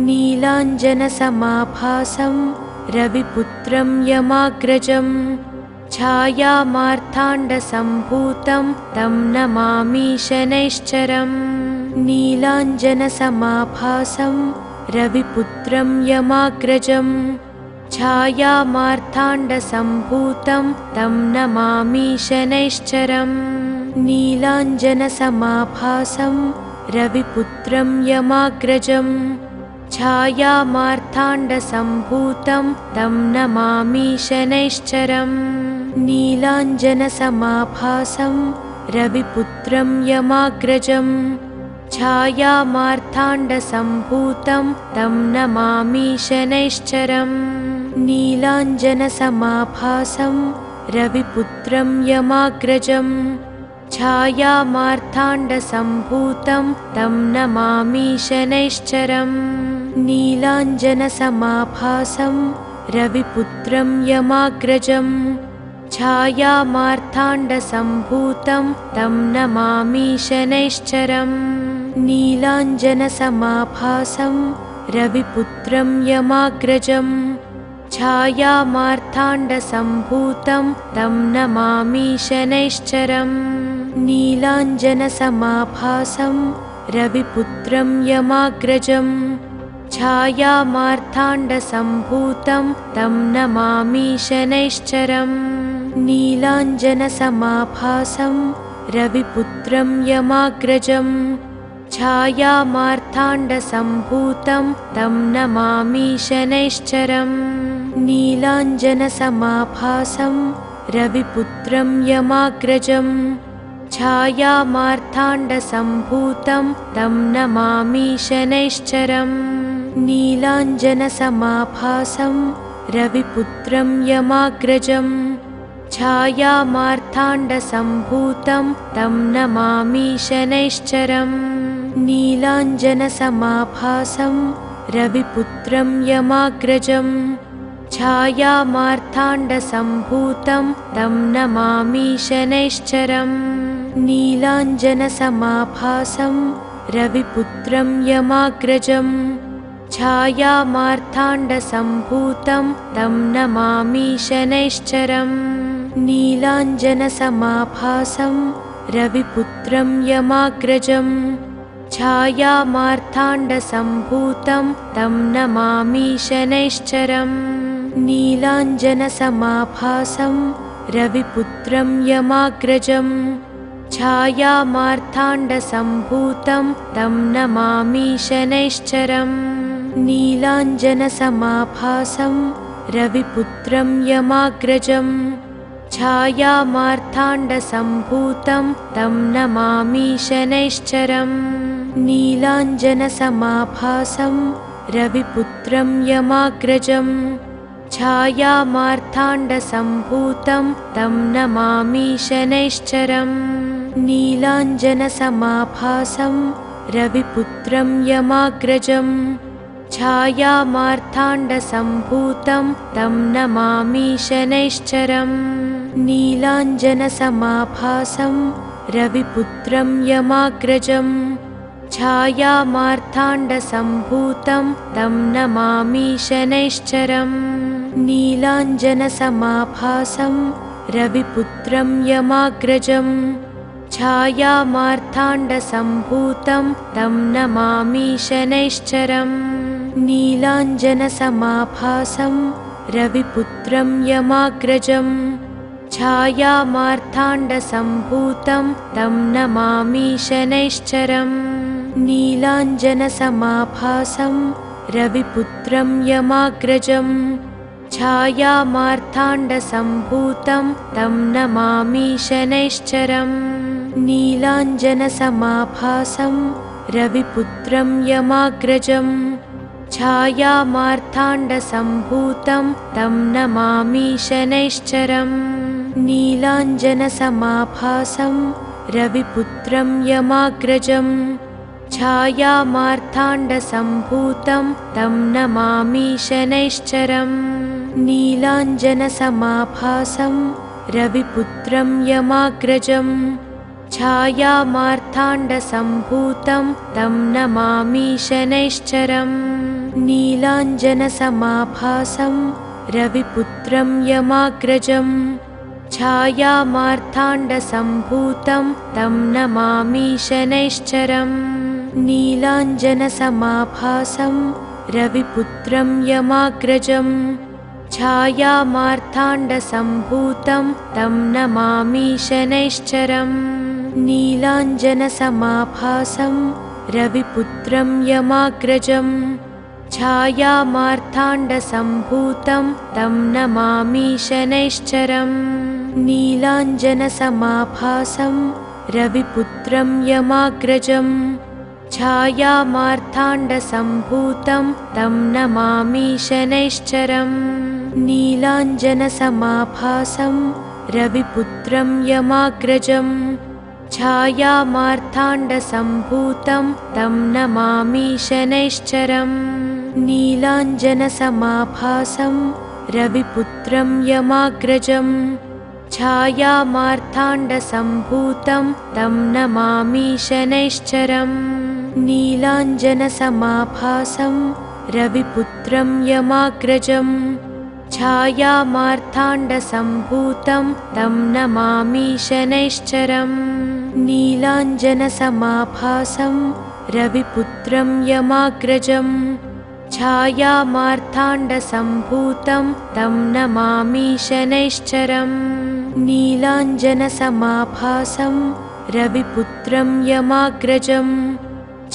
नीलाञ्जनसमाभासं रविपुत्रं यमाग्रजम् छायामार्ताण्डसम्भूतं तं नमामि शनैश्चरम् नीलाञ्जनसमाभासं रविपुत्रं यमाग्रजम् छायामार्ताण्डसम्भूतं तं नमामि शनैश्चरम् नीलाञ्जनसमाभासं रविपुत्रं यमाग्रजम् छायामार्ताण्डसम्भूतं तं नमामि शनैश्चरम् नीलाञ्जनसमाभासं रविपुत्रं यमाग्रजम् छायामार्ताण्डसम्भूतं तं नमामि शनैश्चरम् नीलाञ्जनसमाभासं रविपुत्रं यमाग्रजम् छायामार्ताण्डसम्भूतं तं नमामि शनैश्चरम् नीलाञ्जनसमाभासं रविपुत्रं यमाग्रजम् छायामार्ताण्डसम्भूतं तं नमामि शनैश्चरम् नीलाञ्जनसमाभासं रविपुत्रं यमाग्रजम् छायामार्ताण्डसम्भूतं तं नमामि शनैश्चरम् नीलाञ्जनसमाभासं रविपुत्रं यमाग्रजम् छायामार्ताण्डसम्भूतं तं नमामि शनैश्चरम् नीलाञ्जनसमाभासं रविपुत्रं यमाग्रजम् छायामार्ताण्डसम्भूतं तं नमामि शनैश्चरम् नीलाञ्जनसमाभासं रविपुत्रं यमाग्रजम् छायामार्ताण्डसम्भूतं तं नमामि शनैश्चरम् नीलाञ्जनसमाभासं रविपुत्रं यमाग्रजम् छायामार्ताण्डसम्भूतं तं नमामि शनैश्चरम् नीलाञ्जनसमाभासं रविपुत्रं यमाग्रजम् छायामार्ताण्डसम्भूतं तं नमामि शनैश्चरम् नीलाञ्जनसमाभासं रविपुत्रं यमाग्रजम् छायामार्ताण्डसम्भूतं तं नमामि शनैश्चरम् नीलाञ्जनसमाभासं रविपुत्रं यमाग्रजम् छायामार्ताण्डसम्भूतं तं नमामि शनैश्चरम् नीलाञ्जनसमाभासं रविपुत्रं यमाग्रजम् छायामार्ताण्डसम्भूतं तं नमामि शनैश्चरम् नीलाञ्जनसमाभासं रविपुत्रं यमाग्रजम् छायामार्ताण्डसम्भूतं तं नमामि शनैश्चरम् नीलाञ्जनसमाभासं रविपुत्रं यमाग्रजम् छायामार्ताण्डसम्भूतं तं नमामि शनैश्चरम् नीलाञ्जनसमाभासं रविपुत्रं यमाग्रजम् छायामार्ताण्डसम्भूतं तं नमामि शनैश्चरम् नीलाञ्जनसमाभासं रविपुत्रं यमाग्रजम् छायामार्ताण्डसम्भूतं तं नमामि शनैश्चरम् नीलाञ्जनसमाभासं रविपुत्रं यमाग्रजम् छायामार्ताण्डसम्भूतं तं नमामि शनैश्चरम् नीलाञ्जनसमाभासं रविपुत्रं यमाग्रजम् छायामार्ताण्डसम्भूतं तं नमामि शनैश्चरम् नीलाञ्जनसमाभासं रविपुत्रं यमाग्रजम् छायामार्ताण्डसम्भूतं तं नमामि शनैश्चरम् नीलाञ्जनसमाभासं रविपुत्रं यमाग्रजम् छायामार्ताण्डसम्भूतं तं नमामि शनैश्चरम् नीलाञ्जनसमाभासं रविपुत्रं यमाग्रजम् छायामार्ताण्डसम्भूतं तं नमामि शनैश्चरम् नीलाञ्जनसमाभासं रविपुत्रं यमाग्रजम् छायामार्ताण्डसम्भूतं तं नमामि शनैश्चरम् नीलाञ्जनसमाभासं रविपुत्रं यमाग्रजम् छायामार्ताण्डसम्भूतं तं नमामि शनैश्चरम् नीलाञ्जनसमाभासं रविपुत्रं यमाग्रजम् छायामार्ताण्डसम्भूतं तं नमामि शनैश्चरम् नीलाञ्जनसमाभासं रविपुत्रं यमाग्रजम् छायामार्ताण्डसम्भूतं तं नमामि शनैश्चरम् नीलाञ्जनसमाभासं रविपुत्रं यमाग्रजम् छायामार्ताण्डसम्भूतं तं नमामि शनैश्चरम् नीलाञ्जनसमाभासं रविपुत्रं यमाग्रजम् छायामार्ताण्डसम्भूतं तं नमामि शनैश्चरम् नीलाञ्जनसमाभासं रविपुत्रं यमाग्रजम् छायामार्ताण्डसम्भूतं तं नमामि शनैश्चरम् नीलाञ्जनसमाभासं रविपुत्रं यमाग्रजम् छायामार्ताण्डसम्भूतं तं नमामि शनैश्चरम् नीलाञ्जनसमाभासं रविपुत्रं यमाग्रजम् छायामार्ताण्डसम्भूतं तं नमामि शनैश्चरम् नीलाञ्जनसमाभासं रविपुत्रं यमाग्रजम्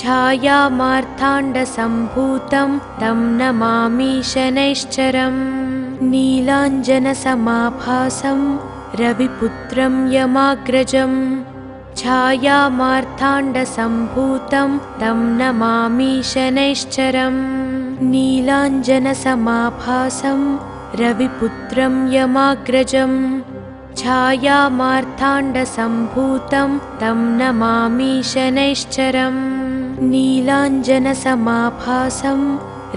छायामार्ताण्डसम्भूतं तं नमामि शनैश्चरम् नीलाञ्जनसमाभासं रविपुत्रं यमाग्रजम् छायामार्ताण्डसम्भूतं तं नमामि शनैश्चरम् नीलाञ्जनसमाभासं रविपुत्रं यमाग्रजम् छायामार्ताण्डसम्भूतं तं नमामि शनैश्चरम् नीलाञ्जनसमाभासं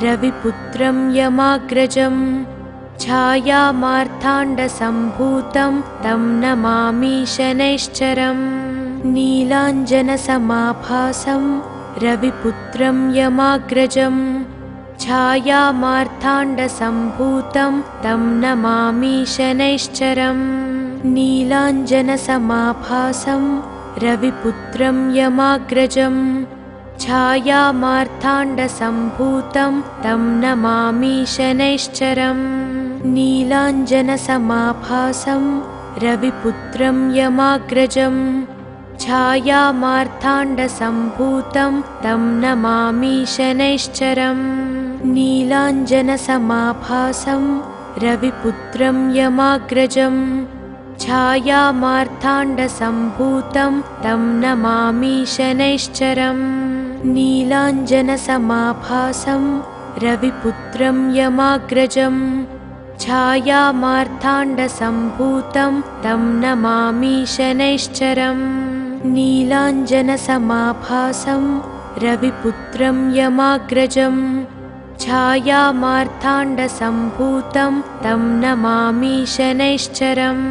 रविपुत्रं यमाग्रजम् छायामार्ताण्डसम्भूतं तं नमामि शनैश्चरम् नीलाञ्जनसमाभासं रविपुत्रं यमाग्रजम् छायामार्ताण्डसम्भूतं तं नमामि शनैश्चरम् नीलाञ्जनसमाभासं रविपुत्रं यमाग्रजम् छायामार्ताण्डसम्भूतं तं नमामि शनैश्चरम् नीलाञ्जनसमाभासं रविपुत्रं यमाग्रजम् छायामार्ताण्डसम्भूतं तं नमामि शनैश्चरम् नीलाञ्जनसमाभासं रविपुत्रं यमाग्रजम् छायामार्ताण्डसम्भूतं तं नमामि शनैश्चरम् नीलाञ्जनसमाभासं रविपुत्रं यमाग्रजम् छायामार्ताण्डसम्भूतं तं नमामि शनैश्चरम् नीलाञ्जनसमाभासं रविपुत्रं यमाग्रजम् छायामार्ताण्डसम्भूतं तं नमामि शनैश्चरम्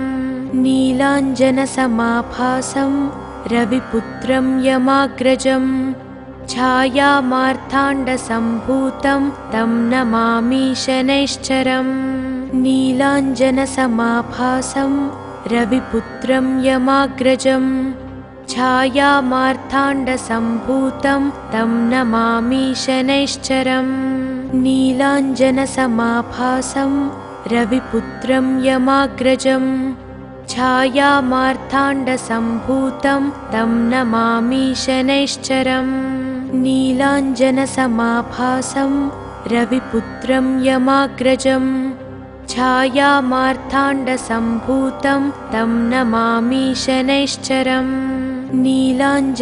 नीलाञ्जनसमाभासं रविपुत्रं यमाग्रजम् छायामार्ताण्डसम्भूतं तं नमामि शनैश्चरम् नीलाञ्जनसमाभासं रविपुत्रं यमाग्रजम् छायामार्ताण्डसम्भूतं तं नमामि शनैश्चरम् नीलाञ्जनसमाभासं रविपुत्रं यमाग्रजम् छायामार्ताण्डसम्भूतं तं नमामि शनैश्चरम् नीलाञ्जनसमाभासं रविपुत्रं यमाग्रजम् छायामार्ताण्डसम्भूतं तं नमामि शनैश्चरम् नीलाञ्जनसमाभासं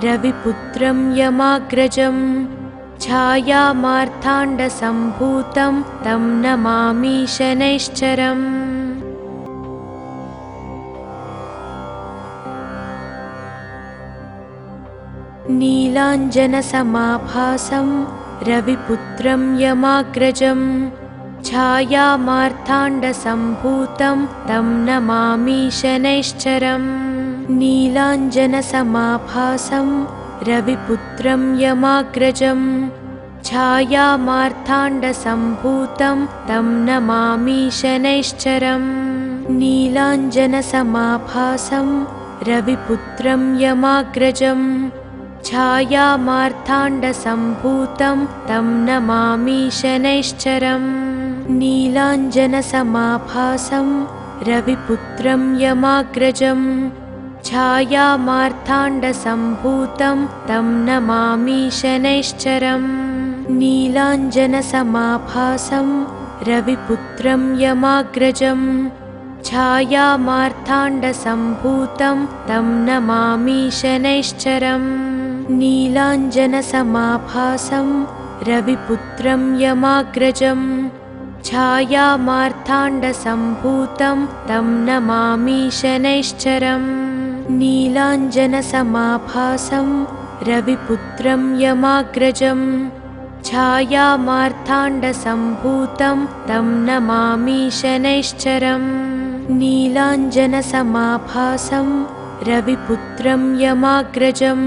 रविपुत्रं यमाग्रजम् छायामार्ताण्डसम्भूतं तं नमामि शनैश्चरम् नीलाञ्जनसमाभासं रविपुत्रं यमाग्रजम् छायामार्ताण्डसम्भूतं तं नमामि शनैश्चरम् नीलाञ्जनसमाभासं रविपुत्रं यमाग्रजम् छायामार्ताण्डसम्भूतं तं नमामि शनैश्चरम् नीलाञ्जनसमाभासं रविपुत्रं यमाग्रजम् छायामार्ताण्डसम्भूतं तं नमामि शनैश्चरम् नीलाञ्जनसमाभासं रविपुत्रं यमाग्रजम् छायामार्ताण्डसम्भूतं तं नमामि शनैश्चरम् नीलाञ्जनसमाभासं रविपुत्रं यमाग्रजम् छायामार्ताण्डसम्भूतं तं नमामि शनैश्चरम् नीलाञ्जनसमाभासं रविपुत्रं यमाग्रजम् छायामार्ताण्डसम्भूतं तं नमामि शनैश्चरम् नीलाञ्जनसमाभासं रविपुत्रं यमाग्रजम् छायामार्ताण्डसम्भूतं तं नमामि शनैश्चरम् नीलाञ्जनसमाभासं रविपुत्रं यमाग्रजम्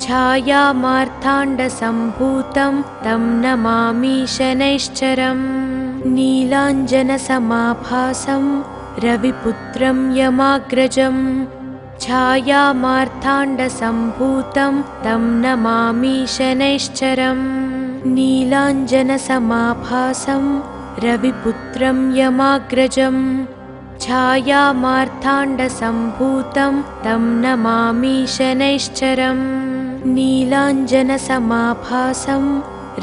छायामार्ताण्डसम्भूतं तं नमामि शनैश्चरम् नीलाञ्जनसमाभासं रविपुत्रं यमाग्रजं छायामार्ताण्डसम्भूतं तं नमामि शनैश्चरम् नीलाञ्जनसमाभासं रविपुत्रं यमाग्रजं छायामार्ताण्डसम्भूतं तं नमामि शनैश्चरम् नीलाञ्जनसमाभासं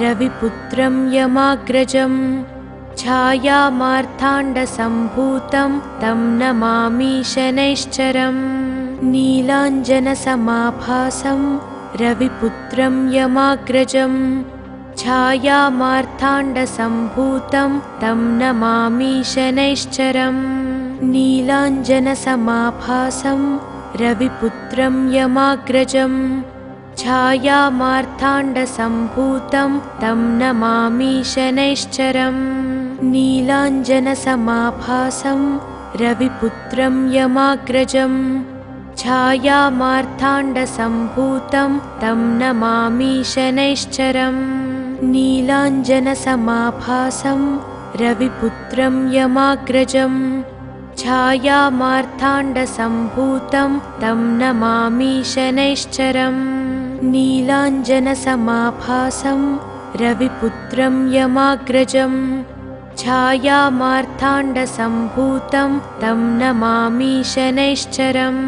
रविपुत्रं यमाग्रजं छायामार्ताण्डसम्भूतं तं नमामि शनैश्चरम् नीलाञ्जनसमाभासं रविपुत्रं यमाग्रजं छायामार्ताण्डसम्भूतं तं नमामि शनैश्चरम् नीलाञ्जनसमाभासं रविपुत्रं यमाग्रजं छायामार्ताण्डसम्भूतं तं नमामि शनैश्चरम् नीलाञ्जनसमाभासं रविपुत्रं यमाग्रजं छायामार्ताण्डसम्भूतं तं नमामि शनैश्चरम् नीलाञ्जनसमाभासं रविपुत्रं यमाग्रजं छायामार्ताण्डसम्भूतं तं नमामि शनैश्चरम् नीलाञ्जनसमाभासं रविपुत्रं यमाग्रजं छायामार्ताण्डसम्भूतं तं नमामि शनैश्चरम्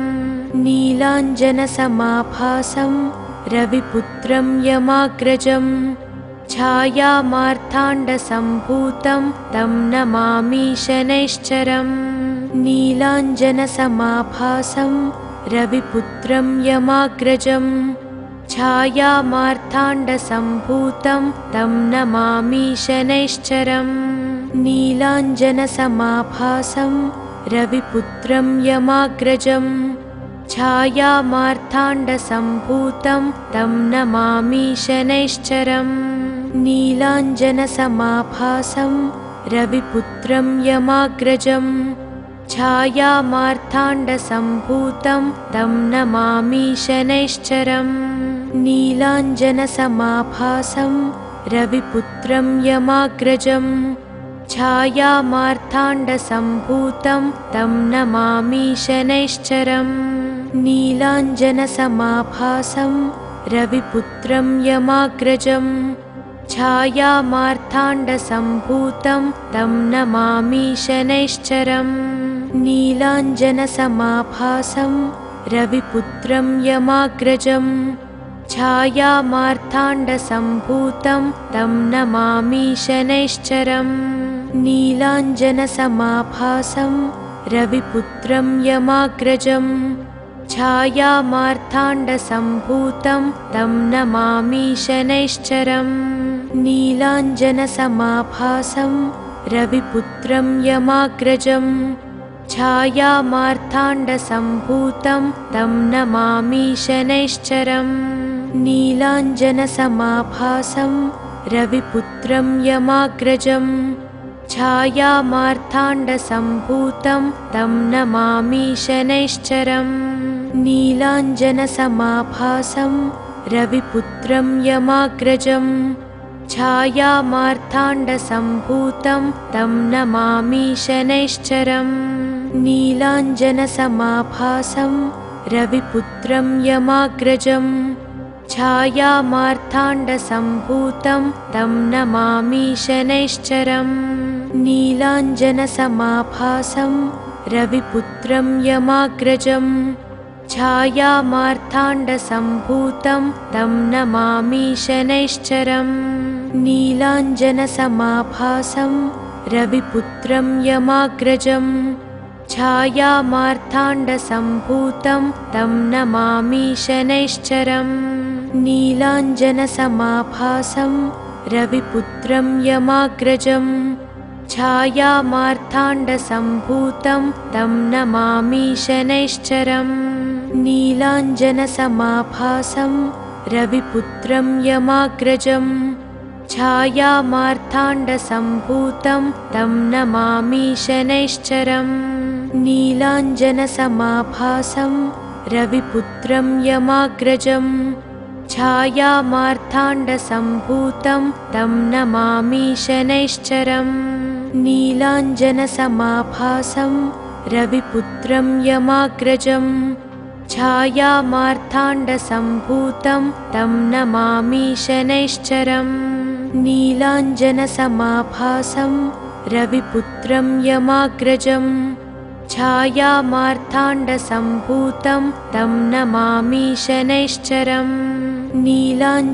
नीलाञ्जनसमाभासं रविपुत्रं यमाग्रजं छायामार्ताण्डसम्भूतं तं नमामि शनैश्चरम् नीलाञ्जनसमाभासं रविपुत्रं यमाग्रजं छायामार्ताण्डसम्भूतं तं नमामि शनैश्चरम् नीलाञ्जनसमाभासं रविपुत्रं यमाग्रजं छायामार्ताण्डसम्भूतं तं नमामि शनैश्चरम् नीलाञ्जनसमाभासं रविपुत्रं यमाग्रजं छायामार्ताण्डसम्भूतं तं नमामि शनैश्चरम् नीलाञ्जनसमाभासं रविपुत्रं यमाग्रजं छायामार्ताण्डसम्भूतं तं नमामि शनैश्चरम् नीलाञ्जनसमाभासं रविपुत्रं यमाग्रजं छायामार्ताण्डसम्भूतं तं नमामि शनैश्चरम् नीलाञ्जनसमाभासं रविपुत्रं यमाग्रजं छायामार्ताण्डसम्भूतं तं नमामि शनैश्चरम् नीलाञ्जनसमाभासं रविपुत्रं यमाग्रजं छायामार्ताण्डसम्भूतं तं नमामि शनैश्चरम् नीलाञ्जनसमाभासं रविपुत्रं यमाग्रजं छायामार्ताण्डसम्भूतं तं नमामि शनैश्चरम् नीलाञ्जनसमाभासं रविपुत्रं यमाग्रजं छायामार्ताण्डसम्भूतं तं नमामि शनैश्चरम् नीलाञ्जनसमाभासं रविपुत्रं यमाग्रजं छायामार्ताण्डसम्भूतं तं नमामि शनैश्चरम् नीलाञ्जनसमाभासं रविपुत्रं यमाग्रजं छायामार्ताण्डसम्भूतं तं नमामि शनैश्चरम् नीलाञ्जनसमाभासं रविपुत्रं यमाग्रजं छायामार्ताण्डसम्भूतं तं नमामि शनैश्चरम् नीलाञ्जनसमाभासं रविपुत्रं यमाग्रजं छायामार्ताण्डसम्भूतं तं नमामि शनैश्चरम् नीलाञ्जनसमाभासं रविपुत्रं यमाग्रजं छायामार्ताण्डसम्भूतं तं नमामि शनैश्चरम् नीलाञ्जनसमाभासं रविपुत्रं यमाग्रजं छायामार्ताण्डसम्भूतं तं नमामि शनैश्चरम् नीलाञ्जनसमाभासं रविपुत्रं यमाग्रजं छायामार्ताण्डसम्भूतं तं नमामि शनैश्चरम् नीलाञ्जनसमाभासं रविपुत्रं यमाग्रजं छायामार्ताण्डसम्भूतं तं नमामि शनैश्चरम् नीलाञ्जनसमाभासं रविपुत्रं यमाग्रजं छायामार्ताण्डसम्भूतं तं नमामि शनैश्चरम् नीलाञ्जनसमाभासं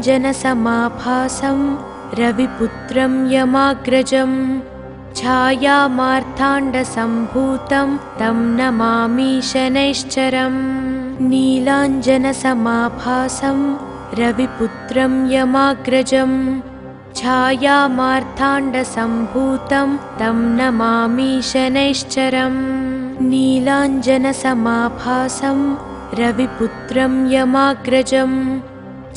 रविपुत्रं यमाग्रजं छायामार्ताण्डसम्भूतं तं नमामि शनैश्चरम् नीलाञ्जनसमाभासं रविपुत्रं यमाग्रजं छायामार्ताण्डसम्भूतं तं नमामि शनैश्चरम् नीलाञ्जनसमाभासं रविपुत्रं यमाग्रजं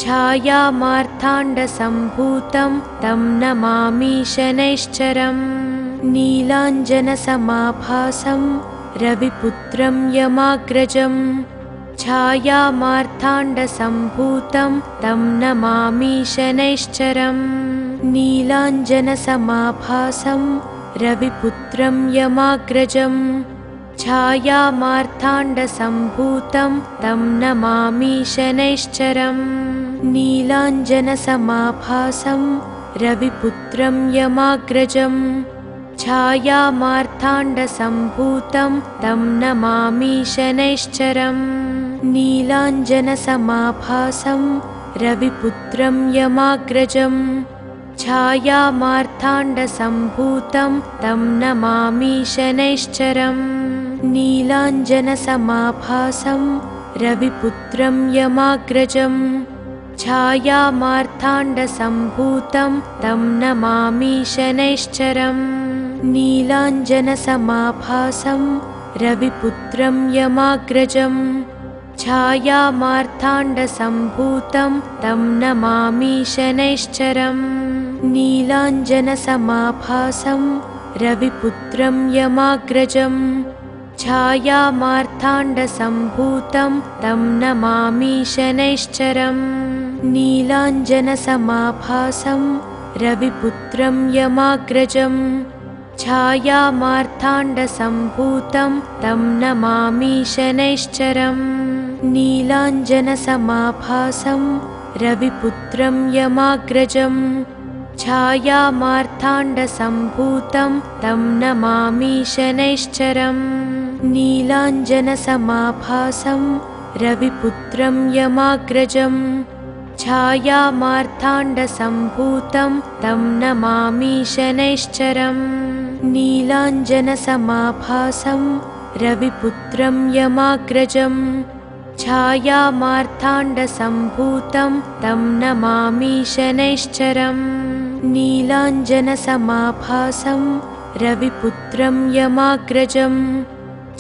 छायामार्ताण्डसम्भूतं तं नमामि शनैश्चरम् नीलाञ्जनसमाभासं रविपुत्रं यमाग्रजं छायामार्ताण्डसम्भूतं तं नमामि शनैश्चरम् नीलाञ्जनसमाभासं रविपुत्रं यमाग्रजं छायामार्ताण्डसम्भूतं तं नमामि शनैश्चरम् नीलाञ्जनसमाभासं रविपुत्रं यमाग्रजं छायामार्ताण्डसम्भूतं तं नमामि शनैश्चरम् नीलाञ्जनसमाभासं रविपुत्रं यमाग्रजं छायामार्ताण्डसम्भूतं तं नमामि शनैश्चरम् नीलाञ्जनसमाभासं रविपुत्रं यमाग्रजं छायामार्ताण्डसम्भूतं तं नमामि शनैश्चरम् नीलाञ्जनसमाभासं रविपुत्रं यमाग्रजं छायामार्ताण्डसम्भूतं तं नमामि शनैश्चरम् नीलाञ्जनसमाभासं रविपुत्रं यमाग्रजं छायामार्ताण्डसम्भूतं तं नमामि शनैश्चरम् नीलाञ्जनसमाभासं रविपुत्रं यमाग्रजं छायामार्ताण्डसम्भूतं तं नमामि शनैश्चरम् नीलाञ्जनसमाभासं रविपुत्रं यमाग्रजं छायामार्ताण्डसम्भूतं तं नमामि शनैश्चरम् नीलाञ्जनसमाभासं रविपुत्रं यमाग्रजं छायामार्ताण्डसम्भूतं तं नमामि शनैश्चरम् नीलाञ्जनसमाभासं रविपुत्रं यमाग्रजं छायामार्ताण्डसम्भूतं तं नमामि शनैश्चरम् नीलाञ्जनसमाभासं रविपुत्रं यमाग्रजं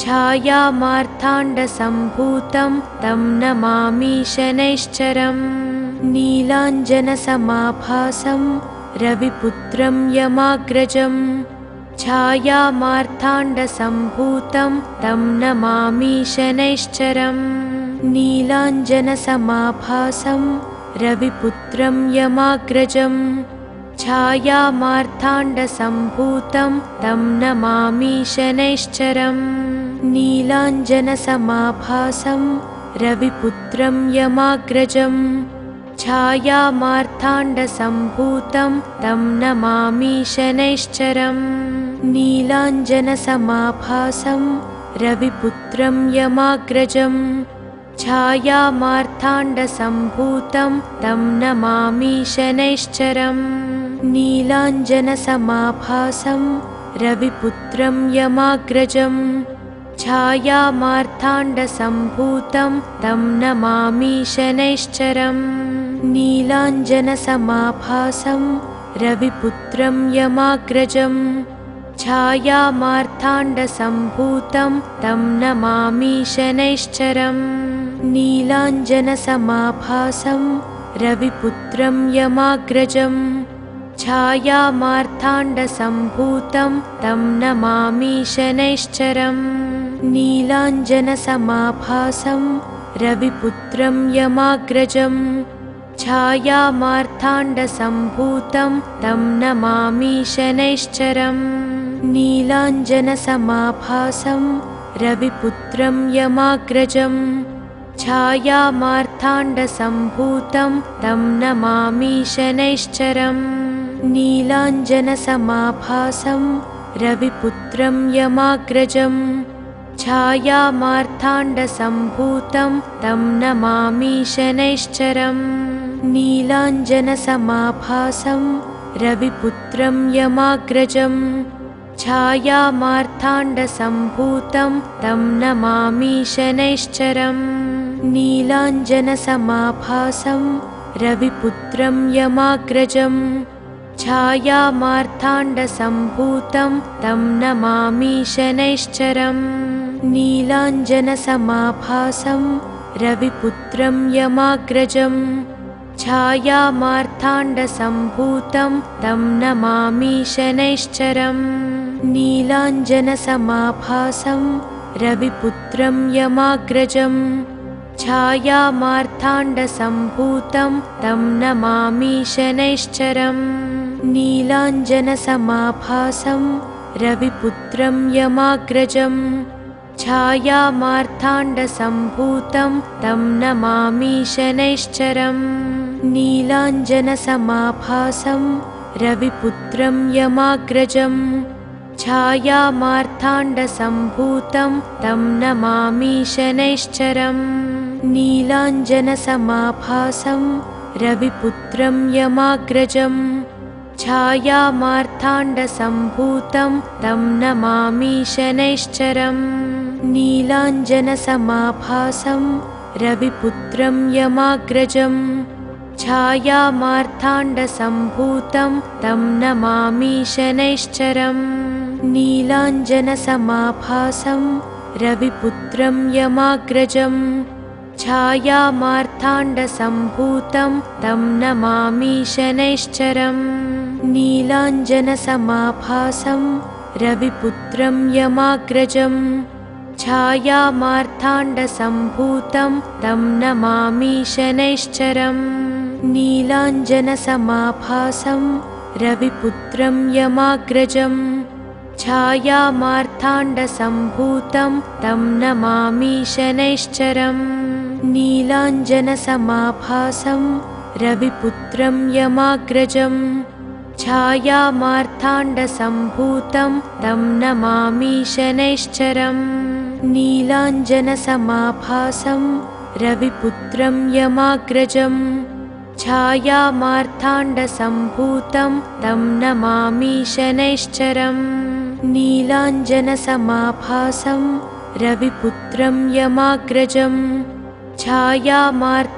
छायामार्ताण्डसम्भूतं तं नमामि शनैश्चरम् नीलाञ्जनसमाभासं रविपुत्रं यमाग्रजं छायामार्ताण्डसम्भूतं तं नमामि शनैश्चरम् नीलाञ्जनसमाभासं रविपुत्रं यमाग्रजं छायामार्ताण्डसम्भूतं तं नमामि शनैश्चरम् नीलाञ्जनसमाभासं रविपुत्रं यमाग्रजं छायामार्ताण्डसम्भूतं तं नमामि शनैश्चरम् नीलाञ्जनसमाभासं रविपुत्रं यमाग्रजं छायामार्ताण्डसम्भूतं तं नमामि शनैश्चरम् नीलाञ्जनसमाभासं रविपुत्रं यमाग्रजं छायामार्ताण्डसम्भूतं तं नमामि शनैश्चरम् नीलाञ्जनसमाभासं रविपुत्रं यमाग्रजं छायामार्ताण्डसम्भूतं तं नमामि शनैश्चरम् नीलाञ्जनसमाभासं रविपुत्रं यमाग्रजं छायामार्ताण्डसम्भूतं तं नमामि शनैश्चरम् नीलाञ्जनसमाभासं रविपुत्रं यमाग्रजं छायामार्ताण्डसम्भूतं तं नमामि शनैश्चरम् नीलाञ्जनसमाभासं रविपुत्रं यमाग्रजं छायामार्ताण्डसम्भूतं तं नमामि शनैश्चरम् नीलाञ्जनसमाभासं रविपुत्रं यमाग्रजं छायामार्ताण्डसम्भूतं तं नमामि शनैश्चरम् नीलाञ्जनसमाभासं रविपुत्रं यमाग्रजं छायामार्ताण्डसम्भूतं तं नमामि शनैश्चरम् नीलाञ्जनसमाभासं रविपुत्रं यमाग्रजं छायामार्ताण्डसम्भूतं तं नमामि शनैश्चरम् नीलाञ्जनसमाभासं रविपुत्रं यमाग्रजं छायामार्ताण्डसम्भूतं तं नमामि शनैश्चरम् नीलाञ्जनसमाभासं रविपुत्रं यमाग्रजं छायामार्ताण्डसम्भूतं तं नमामि शनैश्चरम् नीलाञ्जनसमाभासं रविपुत्रं यमाग्रजं छायामार्ताण्डसम्भूतं तं नमामि शनैश्चरम् नीलाञ्जनसमाभासं रविपुत्रं यमाग्रजं छायामार्ताण्डसम्भूतं तं नमामि शनैश्चरम् नीलाञ्जनसमाभासं रविपुत्रं यमाग्रजं छायामार्ताण्डसम्भूतं तं नमामि शनैश्चरम् नीलाञ्जनसमाभासं रविपुत्रं यमाग्रजं छायामार्ताण्डसम्भूतं तं नमामि शनैश्चरम् नीलाञ्जनसमाभासं रविपुत्रं यमाग्रजं छायामार्ताण्डसम्भूतं तं नमामि शनैश्चरम् नीलाञ्जनसमाभासं रविपुत्रं यमाग्रजं छायामार्ताण्डसम्भूतं तं नमामि शनैश्चरम् नीलाञ्जनसमाभासं रविपुत्रं यमाग्रजं छायामार्ताण्डसम्भूतं तं नमामि शनैश्चरम् नीलाञ्जनसमाभासं रविपुत्रं यमाग्रजं छायामार्ताण्डसम्भूतं तं नमामि शनैश्चरम् नीलाञ्जनसमाभासं रविपुत्रं यमाग्रजं छायामार्ताण्डसम्भूतं तं नमामि शनैश्चरम् नीलाञ्जनसमाभासं रविपुत्रं यमाग्रजं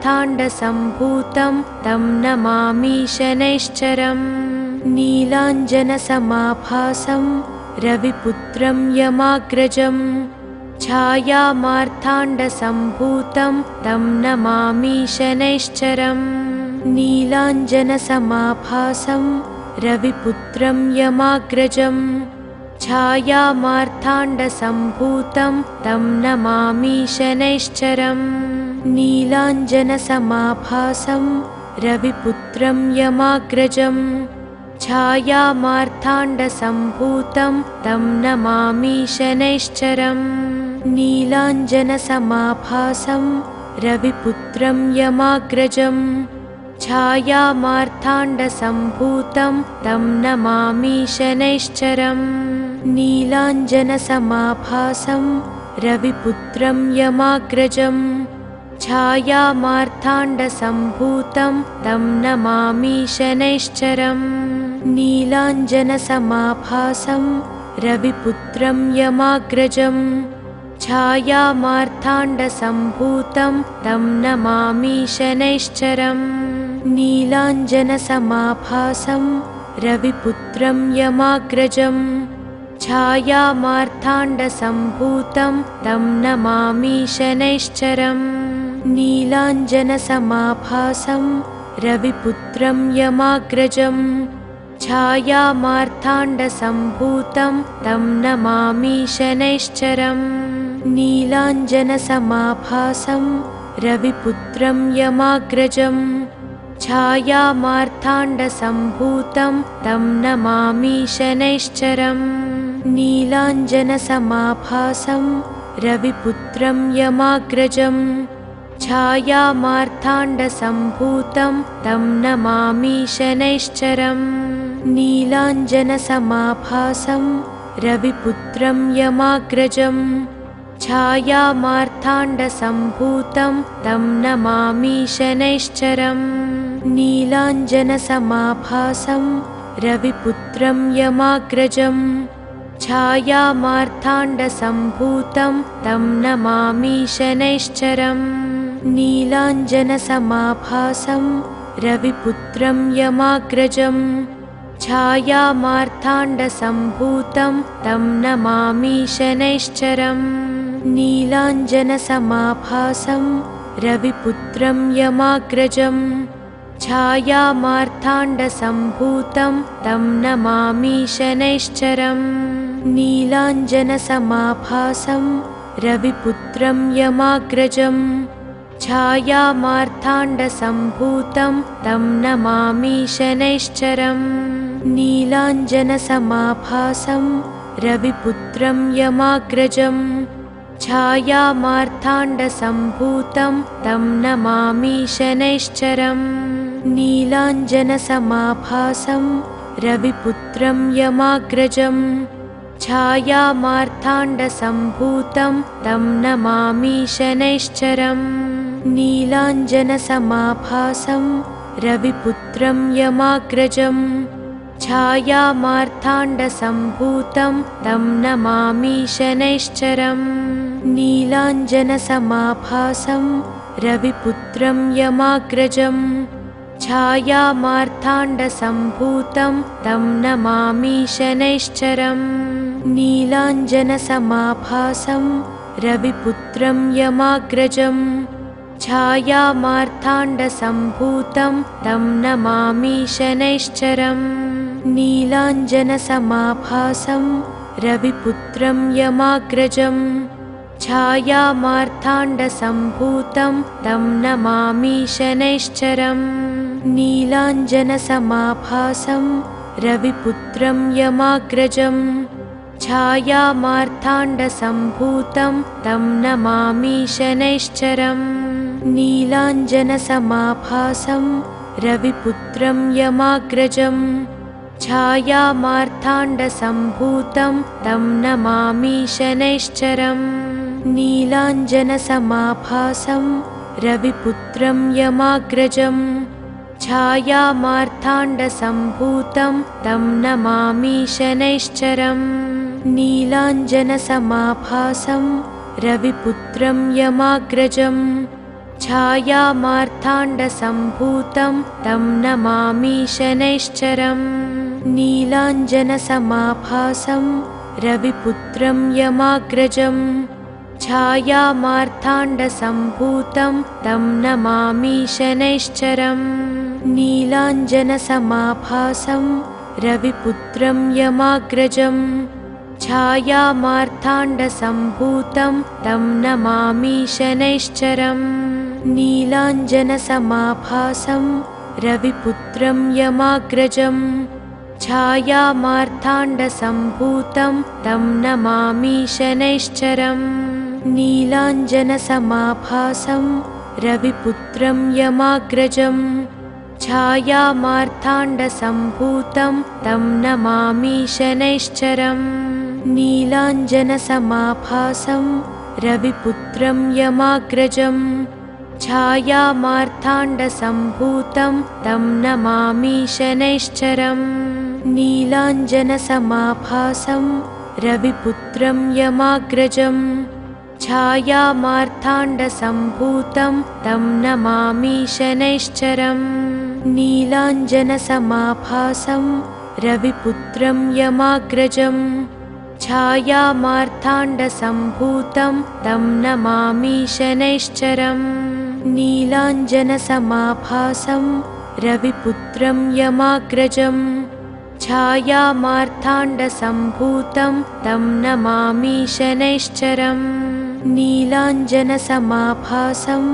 छायामार्ताण्डसम्भूतं तं नमामि शनैश्चरम् नीलाञ्जनसमाभासं रविपुत्रं यमाग्रजं छायामार्ताण्डसम्भूतं तं नमामि शनैश्चरम् नीलाञ्जनसमाभासं रविपुत्रं यमाग्रजं छायामार्ताण्डसम्भूतं तं नमामि शनैश्चरम् नीलाञ्जनसमाभासं रविपुत्रं यमाग्रजं छायामार्ताण्डसम्भूतं तं नमामि शनैश्चरम् नीलाञ्जनसमाभासं रविपुत्रं यमाग्रजं छायामार्ताण्डसम्भूतं तं नमामि शनैश्चरम् नीलाञ्जनसमाभासं रविपुत्रं यमाग्रजं छायामार्ताण्डसम्भूतं तं नमामि शनैश्चरम् नीलाञ्जनसमाभासं रविपुत्रं यमाग्रजं छायामार्ताण्डसम्भूतं तं नमामि शनैश्चरम् नीलाञ्जनसमाभासं रविपुत्रं यमाग्रजं छायामार्ताण्डसम्भूतं तं नमामि शनैश्चरम् नीलाञ्जनसमाभासं रविपुत्रं यमाग्रजं छायामार्ताण्डसम्भूतं तं नमामि शनैश्चरम् नीलाञ्जनसमाभासं रविपुत्रं यमाग्रजं छायामार्ताण्डसम्भूतं तं नमामि शनैश्चरम् नीलाञ्जनसमाभासं रविपुत्रं यमाग्रजम् छायामार्ताण्डसम्भूतं तं नमामि शनैश्चरम् नीलाञ्जनसमाभासं रविपुत्रं यमाग्रजम् छायामार्ताण्डसम्भूतं तं नमामि शनैश्चरम् नीलाञ्जनसमाभासं रविपुत्रं यमाग्रजम् छायामार्ताण्डसम्भूतं तं नमामि शनैश्चरम् नीलाञ्जनसमाभासं रविपुत्रं यमाग्रजम् छायामार्ताण्डसम्भूतं तं नमामि शनैश्चरम् नीलाञ्जनसमाभासं रविपुत्रं यमाग्रजम् छायामार्ताण्डसम्भूतं तं नमामि शनैश्चरम् नीलाञ्जनसमाभासं रविपुत्रं यमाग्रजम् छायामार्ताण्डसम्भूतं तं नमामि शनैश्चरम् नीलाञ्जनसमाभासं रविपुत्रं यमाग्रजम् छायामार्ताण्डसम्भूतं तं नमामि शनैश्चरम् नीलाञ्जनसमाभासं रविपुत्रं यमाग्रजम् छायामार्ताण्डसम्भूतं तं नमामि शनैश्चरम् नीलाञ्जनसमाभासं रविपुत्रं यमाग्रजम् छायामार्ताण्डसम्भूतं तं नमामि शनैश्चरम् नीलाञ्जनसमाभासं रविपुत्रं यमाग्रजम् छायामार्ताण्डसम्भूतं तं नमामि शनैश्चरम् नीलाञ्जनसमाभासं रविपुत्रं यमाग्रजम् छायामार्ताण्डसम्भूतं तं नमामि शनैश्चरम् नीलाञ्जनसमाभासं रविपुत्रं यमाग्रजम् छायामार्ताण्डसम्भूतं तं नमामि शनैश्चरम् नीलाञ्जनसमाभासं रविपुत्रं यमाग्रजम् छायामार्ताण्डसम्भूतं तं नमामि शनैश्चरम् नीलाञ्जनसमाभासं रविपुत्रं यमाग्रजम् छायामार्ताण्डसम्भूतं तं नमामि शनैश्चरम् नीलाञ्जनसमाभासं रविपुत्रं यमाग्रजम् छायामार्ताण्डसम्भूतं तं नमामि शनैश्चरम् नीलाञ्जनसमाभासं रविपुत्रं यमाग्रजम् छायामार्ताण्डसम्भूतं तं नमामि शनैश्चरम् नीलाञ्जनसमाभासं रविपुत्रं यमाग्रजम् छायामार्ताण्डसम्भूतं तं नमामि शनैश्चरम् नीलाञ्जनसमाभासं रविपुत्रं यमाग्रजम् छायामार्ताण्डसम्भूतं तं नमामि शनैश्चरम् नीलाञ्जनसमाभासं रविपुत्रं यमाग्रजम् छायामार्ताण्डसम्भूतं तं नमामि शनैश्चरम् नीलाञ्जनसमाभासं रविपुत्रं यमाग्रजम् छायामार्ताण्डसम्भूतं तं नमामि शनैश्चरम् नीलाञ्जनसमाभासं रविपुत्रं यमाग्रजम् छायामार्ताण्डसम्भूतं तं नमामि शनैश्चरम् नीलाञ्जनसमाभासं रविपुत्रं यमाग्रजम् छायामार्ताण्डसम्भूतं तं नमामि शनैश्चरम् नीलाञ्जनसमाभासं रविपुत्रं यमाग्रजम् छायामार्ताण्डसम्भूतं तं नमामि शनैश्चरम् नीलाञ्जनसमाभासं रविपुत्रं यमाग्रजम् छायामार्ताण्डसम्भूतं तं नमामि शनैश्चरम् नीलाञ्जनसमाभासं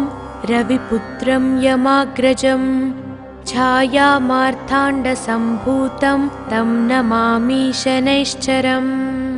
रविपुत्रं यमाग्रजम् छायामार्ताण्डसम्भूतं तं नमामि शनैश्चरम्।